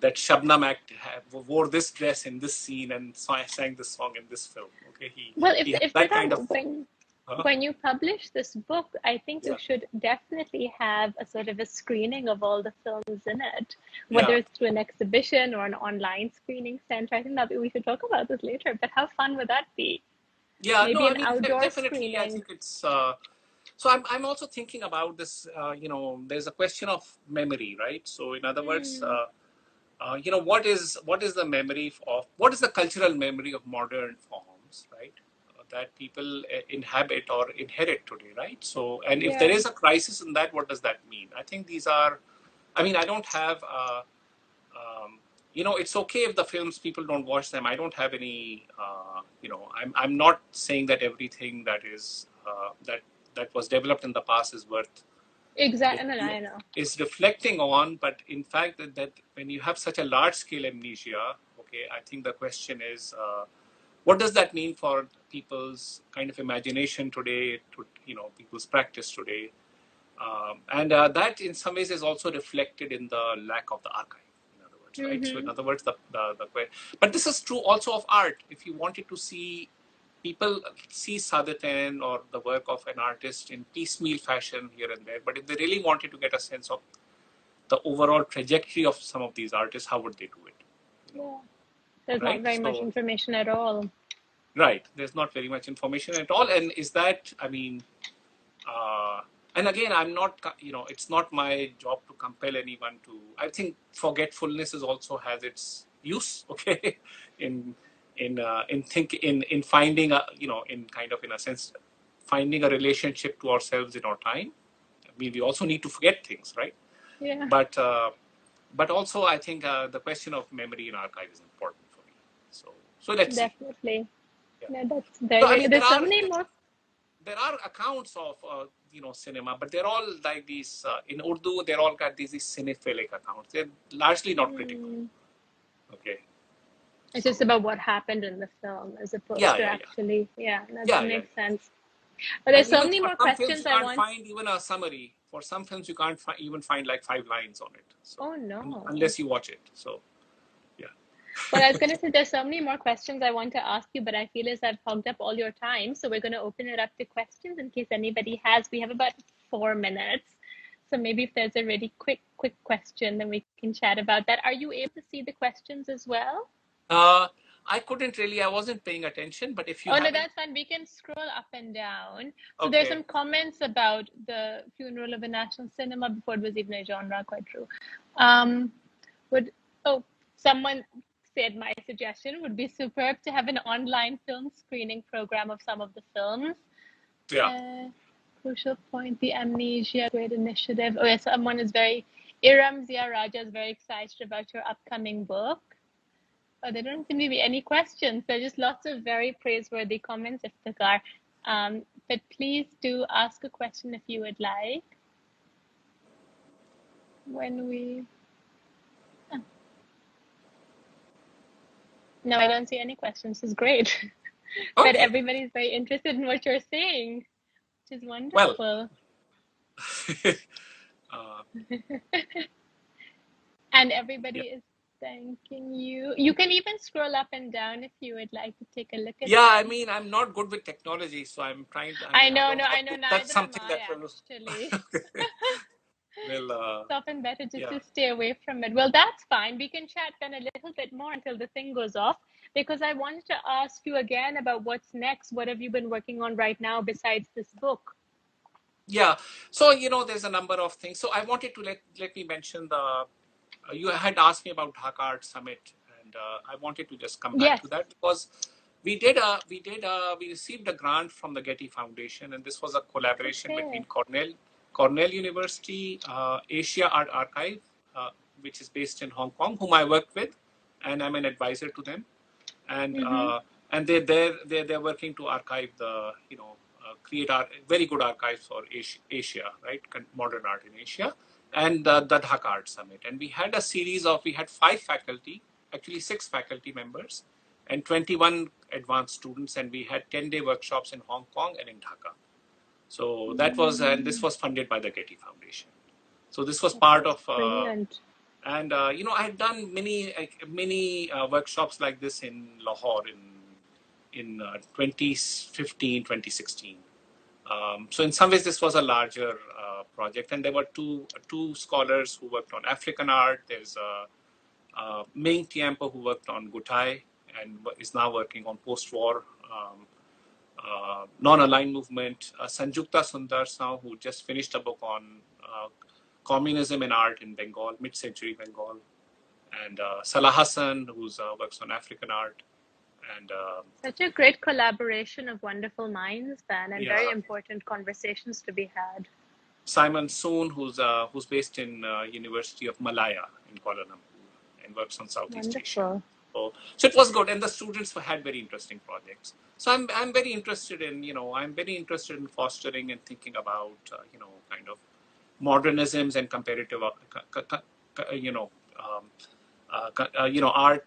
that Shabnam act wore this dress in this scene and sang this song in this film. Okay, Well, he has that kind of. Iftikhar, Huh? when you publish this book, I think you Yeah, should definitely have a sort of a screening of all the films in it, whether yeah. it's through an exhibition or an online screening center. I think that we should talk about this later, but how fun would that be? Yeah, no, Maybe I an mean, outdoor definitely, I screening. think it's. So I'm also thinking about this. You know, there's a question of memory, right? So in other words, Hmm. you know, what is the memory of what is the cultural memory of modern forms, right? That people inhabit or inherit today, right? So, and if there Yeah, is a crisis in that, what does that mean? I think these are. I mean, I don't have. Um, you know, it's okay if the films people don't watch them. I don't have any. You know, I'm not saying that everything that is that was developed in the past is worth exactly. No, no, I know. is reflecting on. But in fact, that when you have such a large scale amnesia, okay, I think the question is, what does that mean for people's kind of imagination today? To, you know, people's practice today. And that in some ways is also reflected in the lack of the archive, in other words, right? So in Mm-hmm. other words, but this is true also of art. If you wanted to see people see Sadatan or the work of an artist in piecemeal fashion here and there, but if they really wanted to get a sense of the overall trajectory of some of these artists, how would they do it? Yeah. There's not Right? very much information at all. Right. There's not very much information at all. And is that, and again, I'm not, it's not my job to compel anyone to, I think forgetfulness is also has its use, okay, in finding in a sense, finding a relationship to ourselves in our time. I mean, we also need to forget things, right? Yeah. But also I think the question of memory in archive is important for me. So let's see. Definitely. Yeah. No, that's So very I good. mean, There's so many more. there are accounts of cinema, but they're all like these in Urdu. They're all got these cinephilic accounts. They're largely not critical. Okay. It's just about what happened in the film as opposed to actually, that makes sense. But there's And so even many for more some films, questions you I can't want. find even a summary. For some films, you can't even find like 5 lines on it. So, oh no! Unless you watch it. So, yeah. Well, I was going to say there's so many more questions I want to ask you, but I feel as I've hogged up all your time. So we're going to open it up to questions in case anybody has. We have about 4 minutes. So maybe if there's a really quick question, then we can chat about that. Are you able to see the questions as well? I couldn't really, I wasn't paying attention, but if you Oh, have no, it. that's fine. We can scroll up and down. So there's Okay. some comments about the funeral of a national cinema before it was even a genre, quite true. Someone said my suggestion would be superb to have an online film screening program of some of the films. Yeah. Crucial point, the amnesia, great initiative. Oh, yes, someone is Iram Zia Raja is very excited about your upcoming book. Oh, there don't seem to be any questions. There are just lots of very praiseworthy comments, Iftikhar. But please do ask a question if you would like. No, I don't see any questions. It's great. Okay. But everybody's very interested in what you're saying, which is wonderful. Well. And everybody is thanking you. You can even scroll up and down if you would like to take a look at Yeah, them. I mean, I'm not good with technology, so I'm trying to. I know, That's neither something am I, that will. actually. Well, it's often better just to stay away from it. Well, that's fine. We can chat then a little bit more until the thing goes off, because I wanted to ask you again about what's next. What have you been working on right now besides this book? Yeah, so there's a number of things. So I wanted to let me mention you had asked me about Dhaka Art Summit, and I wanted to just come back to that because we received a grant from the Getty Foundation, and this was a collaboration between Cornell University, Asia Art Archive, which is based in Hong Kong, whom I worked with, and I'm an advisor to them, and they're working to archive the create very good archives for Asia, right? Modern art in Asia, and the Dhaka Art Summit. And we had we had 5 faculty, actually 6 faculty members, and 21 advanced students, and we had 10-day workshops in Hong Kong and in Dhaka. So that was, and this was funded by the Getty Foundation. So this was part of, brilliant. And I had done many workshops like this in Lahore in 2015, 2016. So in some ways, this was a larger project, and there were two scholars who worked on African art. There's Ming Tiampo, who worked on Gutai and is now working on post-war non-aligned movement. Sanjukta Sundar Sao, who just finished a book on communism in art in Bengal, mid-century Bengal, and Salah Hassan, who works on African art. And such a great collaboration of wonderful minds, then, and very important conversations to be had. Simon Soon, who's based in University of Malaya in Kuala Lumpur and works on Southeast Asia. So it was good, and the students had very interesting projects. So I'm very interested in fostering and thinking about kind of modernisms and comparative art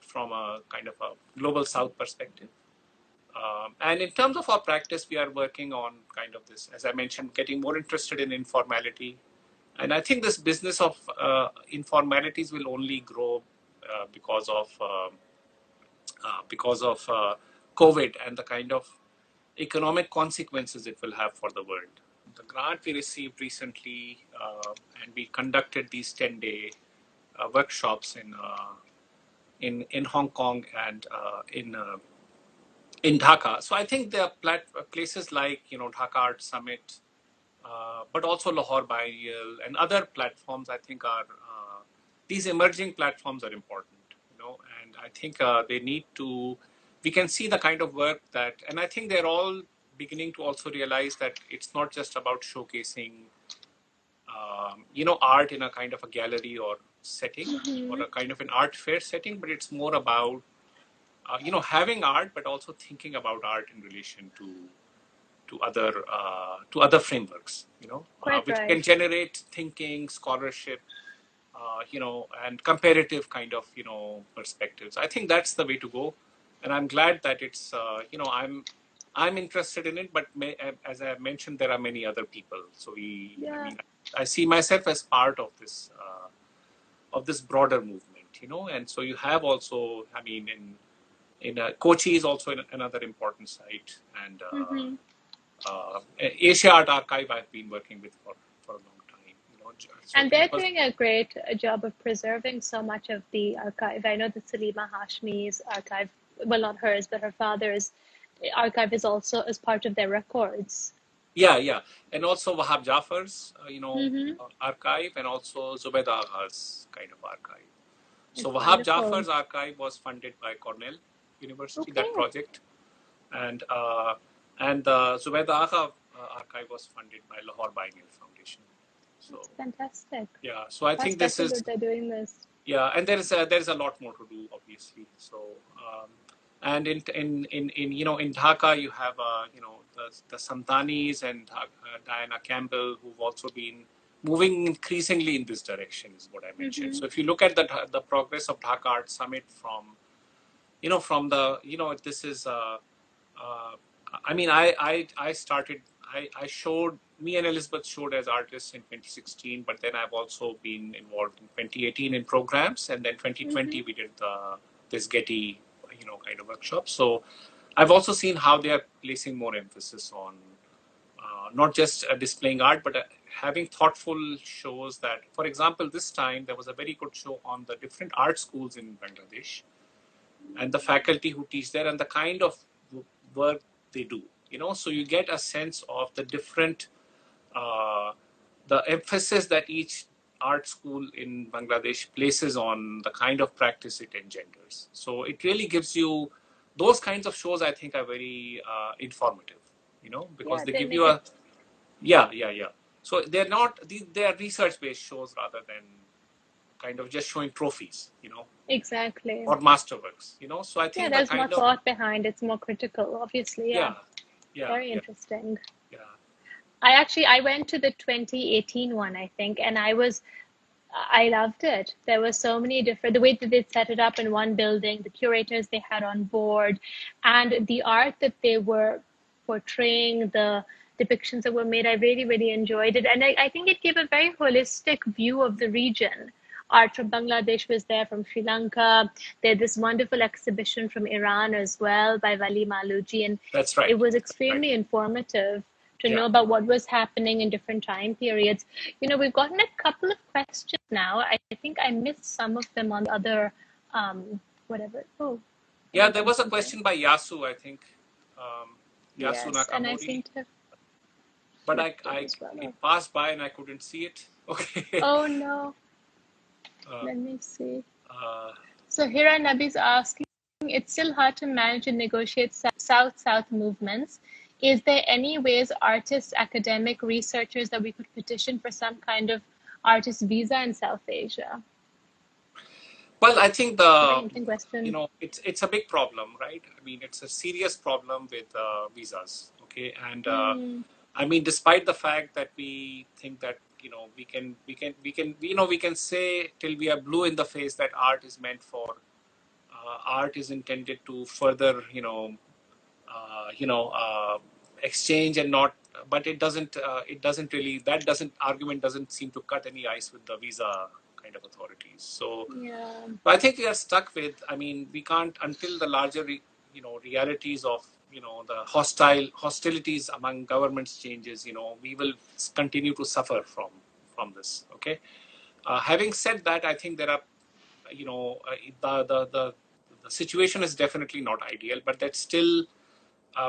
from a kind of a global South perspective. And in terms of our practice, we are working on kind of this, as I mentioned, getting more interested in informality. And I think this business of informalities will only grow because of COVID and the kind of economic consequences it will have for the world. the grant we received recently, and we conducted these 10-day workshops in Hong Kong and in Dhaka. So I think there are places like Dhaka Art Summit, but also Lahore Biennale and other platforms. I think are these emerging platforms are important, and I think they need to. We can see the kind of work that, and I think they're all beginning to also realize that it's not just about showcasing, art in a kind of a gallery or setting or a kind of an art fair setting, but it's more about, having art, but also thinking about art in relation to other frameworks, Quite which right. can generate thinking, scholarship, and comparative kind of, perspectives. I think that's the way to go, and I'm glad that it's, I'm interested in it. But as I mentioned, there are many other people. So I see myself as part of this broader movement, and so you have also, in Kochi is also another important site, and Asia Art Archive I've been working with for a long time. So And they're doing a great job of preserving so much of the archive. I know that Salima Hashmi's archive, well, not hers, but her father's archive is also as part of their records. yeah, and also Wahab Jafar's, Mm-hmm. archive, and also Zubaida Agha's kind of archive. So It's Wahab wonderful. Jafar's archive was funded by Cornell University, that Okay, project, and the Zubaida Agha archive was funded by Lahore Biennale Foundation. So that's fantastic. yeah, so I That's think this special is, that they're doing this. yeah, and there is a lot more to do, obviously. So and in Dhaka you have the Santanis and Diana Campbell, who've also been moving increasingly in this direction, is what I mentioned. Mm-hmm. So if you look at the progress of Dhaka Art Summit from the, this is I started, I showed, me and Elizabeth showed as artists in 2016, but then I've also been involved in 2018 in programs, and then 2020 we did this Getty, kind of workshop. So I've also seen how they are placing more emphasis on not just displaying art, but having thoughtful shows. That, for example, this time there was a very good show on the different art schools in Bangladesh and the faculty who teach there and the kind of work they do. So you get a sense of the different, the emphasis that each art school in Bangladesh places on the kind of practice it engenders. So it really gives you, those kinds of shows I think are very informative, because Yeah, they they give make you it a, yeah. So they're not, they are research-based shows rather than kind of just showing trophies, exactly. or masterworks, So I Yeah, think the there's more kind of, thought behind. It's more critical, obviously. Yeah, yeah, yeah, very yeah, interesting. yeah. I went to the 2018 one, I think, and I loved it. There were so many different, the way that they set it up in one building, the curators they had on board, and the art that they were portraying, the depictions that were made. I really, really enjoyed it. And I think it gave a very holistic view of the region. Art from Bangladesh was there, from Sri Lanka. They had this wonderful exhibition from Iran as well by Vali Maluji. And That's it right. was That's right. extremely informative to Yeah. know about what was happening in different time periods. We've gotten a couple of questions now. I think I missed some of them on the other, whatever. Oh, Yeah, hold there on was a something. question by Yasu, I think. Yasu Yes, and I Nakamori. seem to have But flipped it as well. it passed by and I couldn't see it. Okay. Oh no, Uh, let me see. uh, So Hira Nabi's asking, it's still hard to manage and negotiate South-South movements. Is there any ways artists, academic researchers that we could petition for some kind of artist visa in South Asia? well, I think Very interesting question. it's a big problem, right? I mean, it's a serious problem with visas. Okay, and Mm, despite the fact that we think that we can say till we are blue in the face that art is meant for, art is intended to further, uh, you know, uh, exchange and not, but it doesn't really, that doesn't, argument doesn't seem to cut any ice with the visa kind of authorities. So yeah. I think we are stuck with, we can't, until the larger, realities of the hostilities among governments changes, we will continue to suffer from this. Okay. Having said that, I think there are, the situation is definitely not ideal, but that's still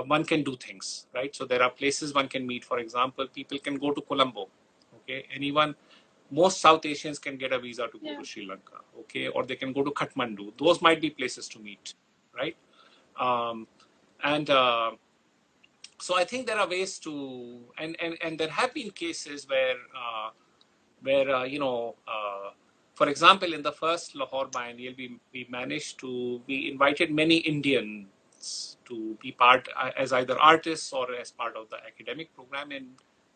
one can do things, right? So there are places one can meet. For example, people can go to Colombo. Okay, most South Asians can get a visa to go to Sri Lanka. Okay, or they can go to Kathmandu. Those might be places to meet, right? And so I think there are ways to, and there have been cases where for example, in the first Lahore Biennale, we invited many Indians to be part as either artists or as part of the academic program, and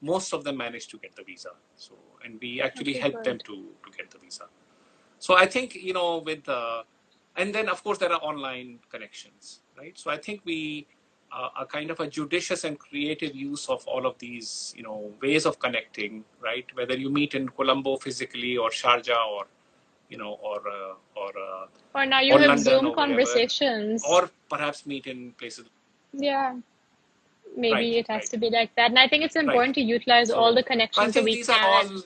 most of them managed to get the visa. So, and we actually helped them to get the visa. So I think, and then of course there are online connections, right? So I think we a kind of a judicious and creative use of all of these, ways of connecting, right? Whether you meet in Colombo physically or Sharjah or, or now you or have London Zoom or wherever, conversations, or perhaps meet in places. yeah, maybe Right, it has right, to be like that. And I think it's right. important to utilize all the So I connections that think we these are all, can.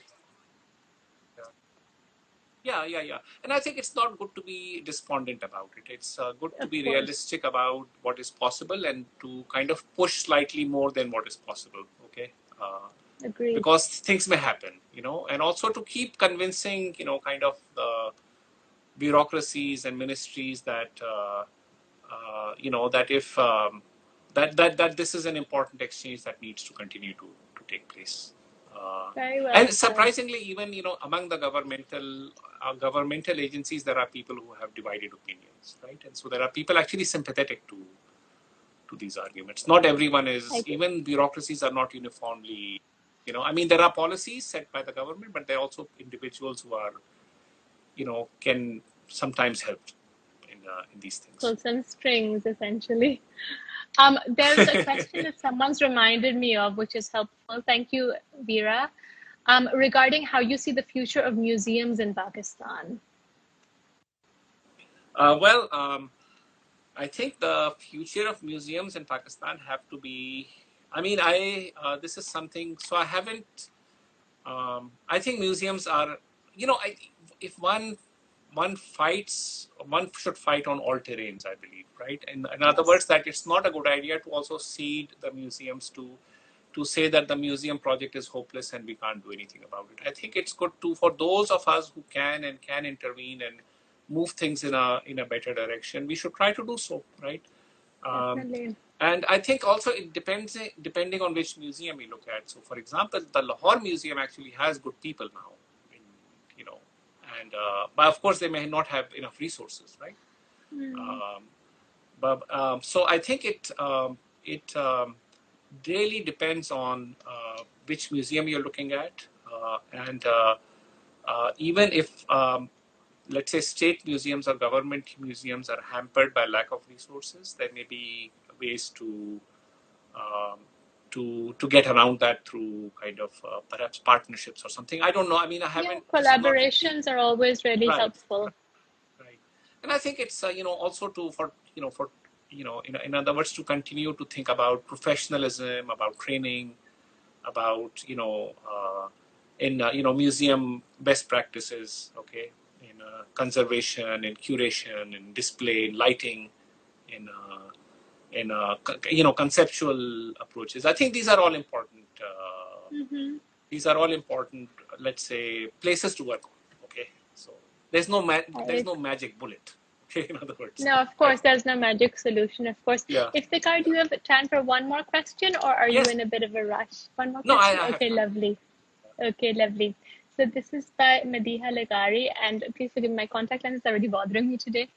yeah. And I think it's not good to be despondent about it. It's good to Of be course. realistic about what is possible and to kind of push slightly more than what is possible. Okay. Agreed. Because things may happen, and also to keep convincing, kind of the bureaucracies and ministries that, that if that this is an important exchange that needs to continue to take place. Very well And said. surprisingly, even among the governmental agencies, there are people who have divided opinions, right? And so there are people actually sympathetic to these arguments. Not everyone is. Even bureaucracies are not uniformly. I mean, there are policies set by the government, but there are also individuals who are, can sometimes help in these things. Pull some strings, essentially. There's a question that someone's reminded me of, which is helpful. Thank you, Veera. Regarding how you see the future of museums in Pakistan. I think the future of museums in Pakistan have to be. I mean, this is something. So I haven't. I think museums are. If one fights, one should fight on all terrains, I believe, right? In other words, that it's not a good idea to also cede the museums to say that the museum project is hopeless and we can't do anything about it. I think it's good for those of us who can intervene and move things in a better direction. We should try to do so, right? Definitely. And I think also it depends, depending on which museum you look at. So, for example, the Lahore Museum actually has good people now, and but of course they may not have enough resources, right? So I think it really depends on which museum you're looking at, and even if let's say state museums or government museums are hampered by lack of resources, there may be ways um, to get around that through kind of perhaps partnerships or something. I don't know. I mean, I haven't. Collaborations are always really helpful. Right, and I think it's also in other words, to continue to think about professionalism, about training, about in museum best practices, okay, in conservation, in curation, in display, in lighting, in conceptual approaches. I think these are all important. These are all important. Let's say places to work on. Okay, so there's no magic bullet. Okay, in other words. No, of course, there's no magic solution. Of course. Yeah. Iftikhar, do you have time for one more question, or are you in a bit of a rush? One more question. No, I okay, lovely. Okay, lovely. So this is by Madiha Lagari, and please forgive my contact lens is already bothering me today.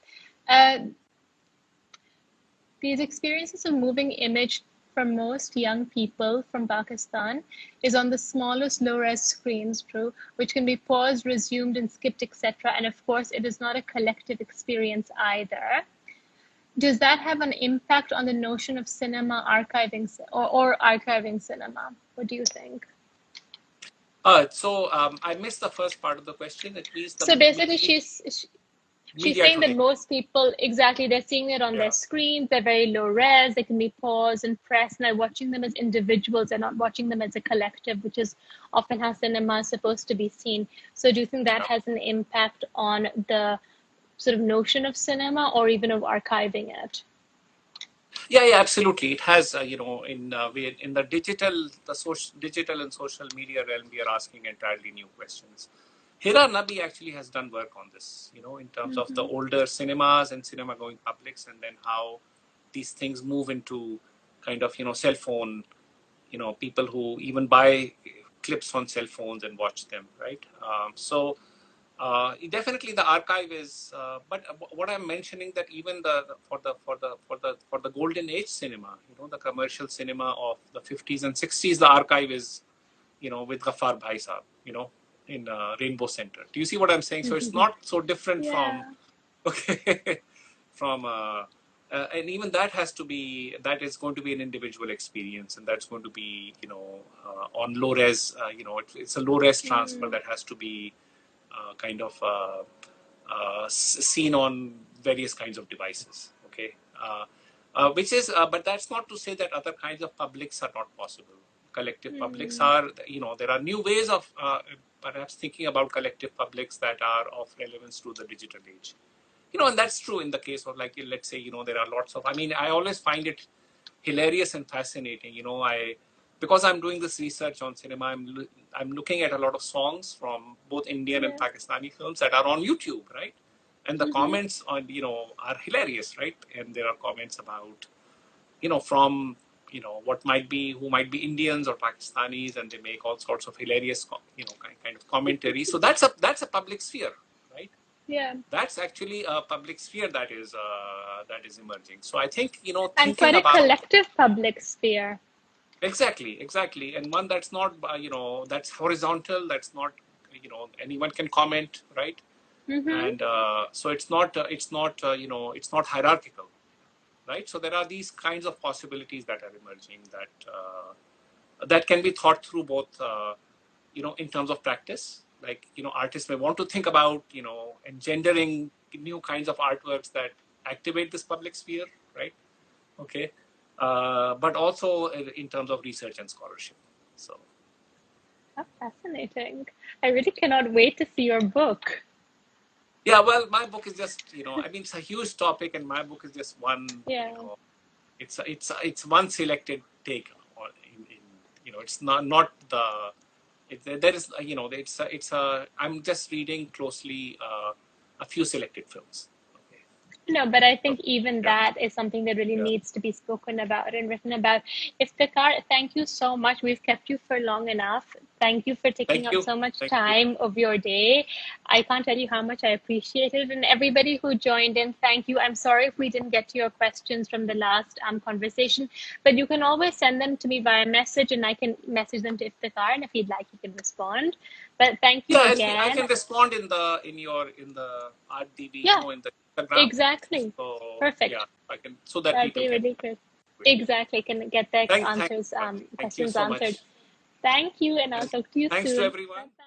These experiences of moving image for most young people from Pakistan is on the smallest low-res screens, true, which can be paused, resumed, and skipped, etc. And of course, it is not a collective experience either. Does that have an impact on the notion of cinema archiving or archiving cinema? What do you think? So I missed the first part of the question. It means so basically, She's media saying that today. most people, exactly, they're seeing it on their Yeah. screens. They're very low res. They can be paused and pressed, and they're watching them as individuals. They're not watching them as a collective, which is often how cinema is supposed to be seen. So, do you think that Yeah. has an impact on the sort of notion of cinema or even of archiving it? Yeah, yeah, absolutely. It has, in the digital and social media realm, we are asking entirely new questions. Hira Nabi actually has done work on this, in terms of the Mm-hmm. older cinemas and cinema going publics, and then how these things move into kind of, cell phone, people who even buy clips on cell phones and watch them, right? Definitely the archive is, but what I'm mentioning that even for the golden age cinema, the commercial cinema of the 50s and 60s, the archive is, with Ghaffar Bhai Saab, in Rainbow Center. Do you see what I'm saying? So it's not so different from, Yeah. okay, from, and even that is going to be an individual experience, and that's going to be, on low res, it's a low res transfer Mm. that has to be kind of seen on various kinds of devices. Okay, but that's not to say that other kinds of publics are not possible. Collective publics Mm. are, there are new ways of perhaps thinking about collective publics that are of relevance to the digital age. And that's true in the case of, like, let's say, there are lots of, I mean, I always find it hilarious and fascinating. Because I'm doing this research on cinema, I'm looking at a lot of songs from both Indian and Yeah. Pakistani films that are on YouTube, right? And the Mm-hmm. comments on, are hilarious, right? And there are comments about, from, what might be, who might be Indians or Pakistanis, and they make all sorts of hilarious, kind of commentary. So that's a public sphere, right? Yeah. That's actually a public sphere that is emerging. So I think, And thinking quite a about, collective public sphere. exactly, and one that's not, that's horizontal. That's not, anyone can comment, right? Mm-hmm. And so it's not hierarchical, right? So there are these kinds of possibilities that are emerging that can be thought through both, in terms of practice. Like, artists may want to think about, engendering new kinds of artworks that activate this public sphere, right? Okay. But also in terms of research and scholarship. So, How fascinating. I really cannot wait to see your book. yeah, well, my book is just, I mean, it's a huge topic, and my book is just one, Yeah. it's one selected take on, it's not the, there is, I'm just reading closely a few selected films. Okay. No, but I So, think even yeah, that is something that really yeah. needs to be spoken about and written about. Iftikhar, thank you so much. We've kept you for long enough. Thank you for taking Thank up you. so much Thank you. time of your day. I can't tell you how much I appreciate it. And everybody who joined in, thank you. I'm sorry if we didn't get to your questions from the last conversation, but you can always send them to me via message and I can message them to Iftikhar. And if he'd like, he can respond. But thank you Yeah, I again. can respond in the RDB, Yeah, in the Instagram. exactly. So yeah, Perfect. I can, so that That'd people be can really good. quickly. Exactly. Can get their Thank answers, you. Thank you questions so answered. much. Thank you, and I'll And talk to you thanks to soon. everyone. Bye.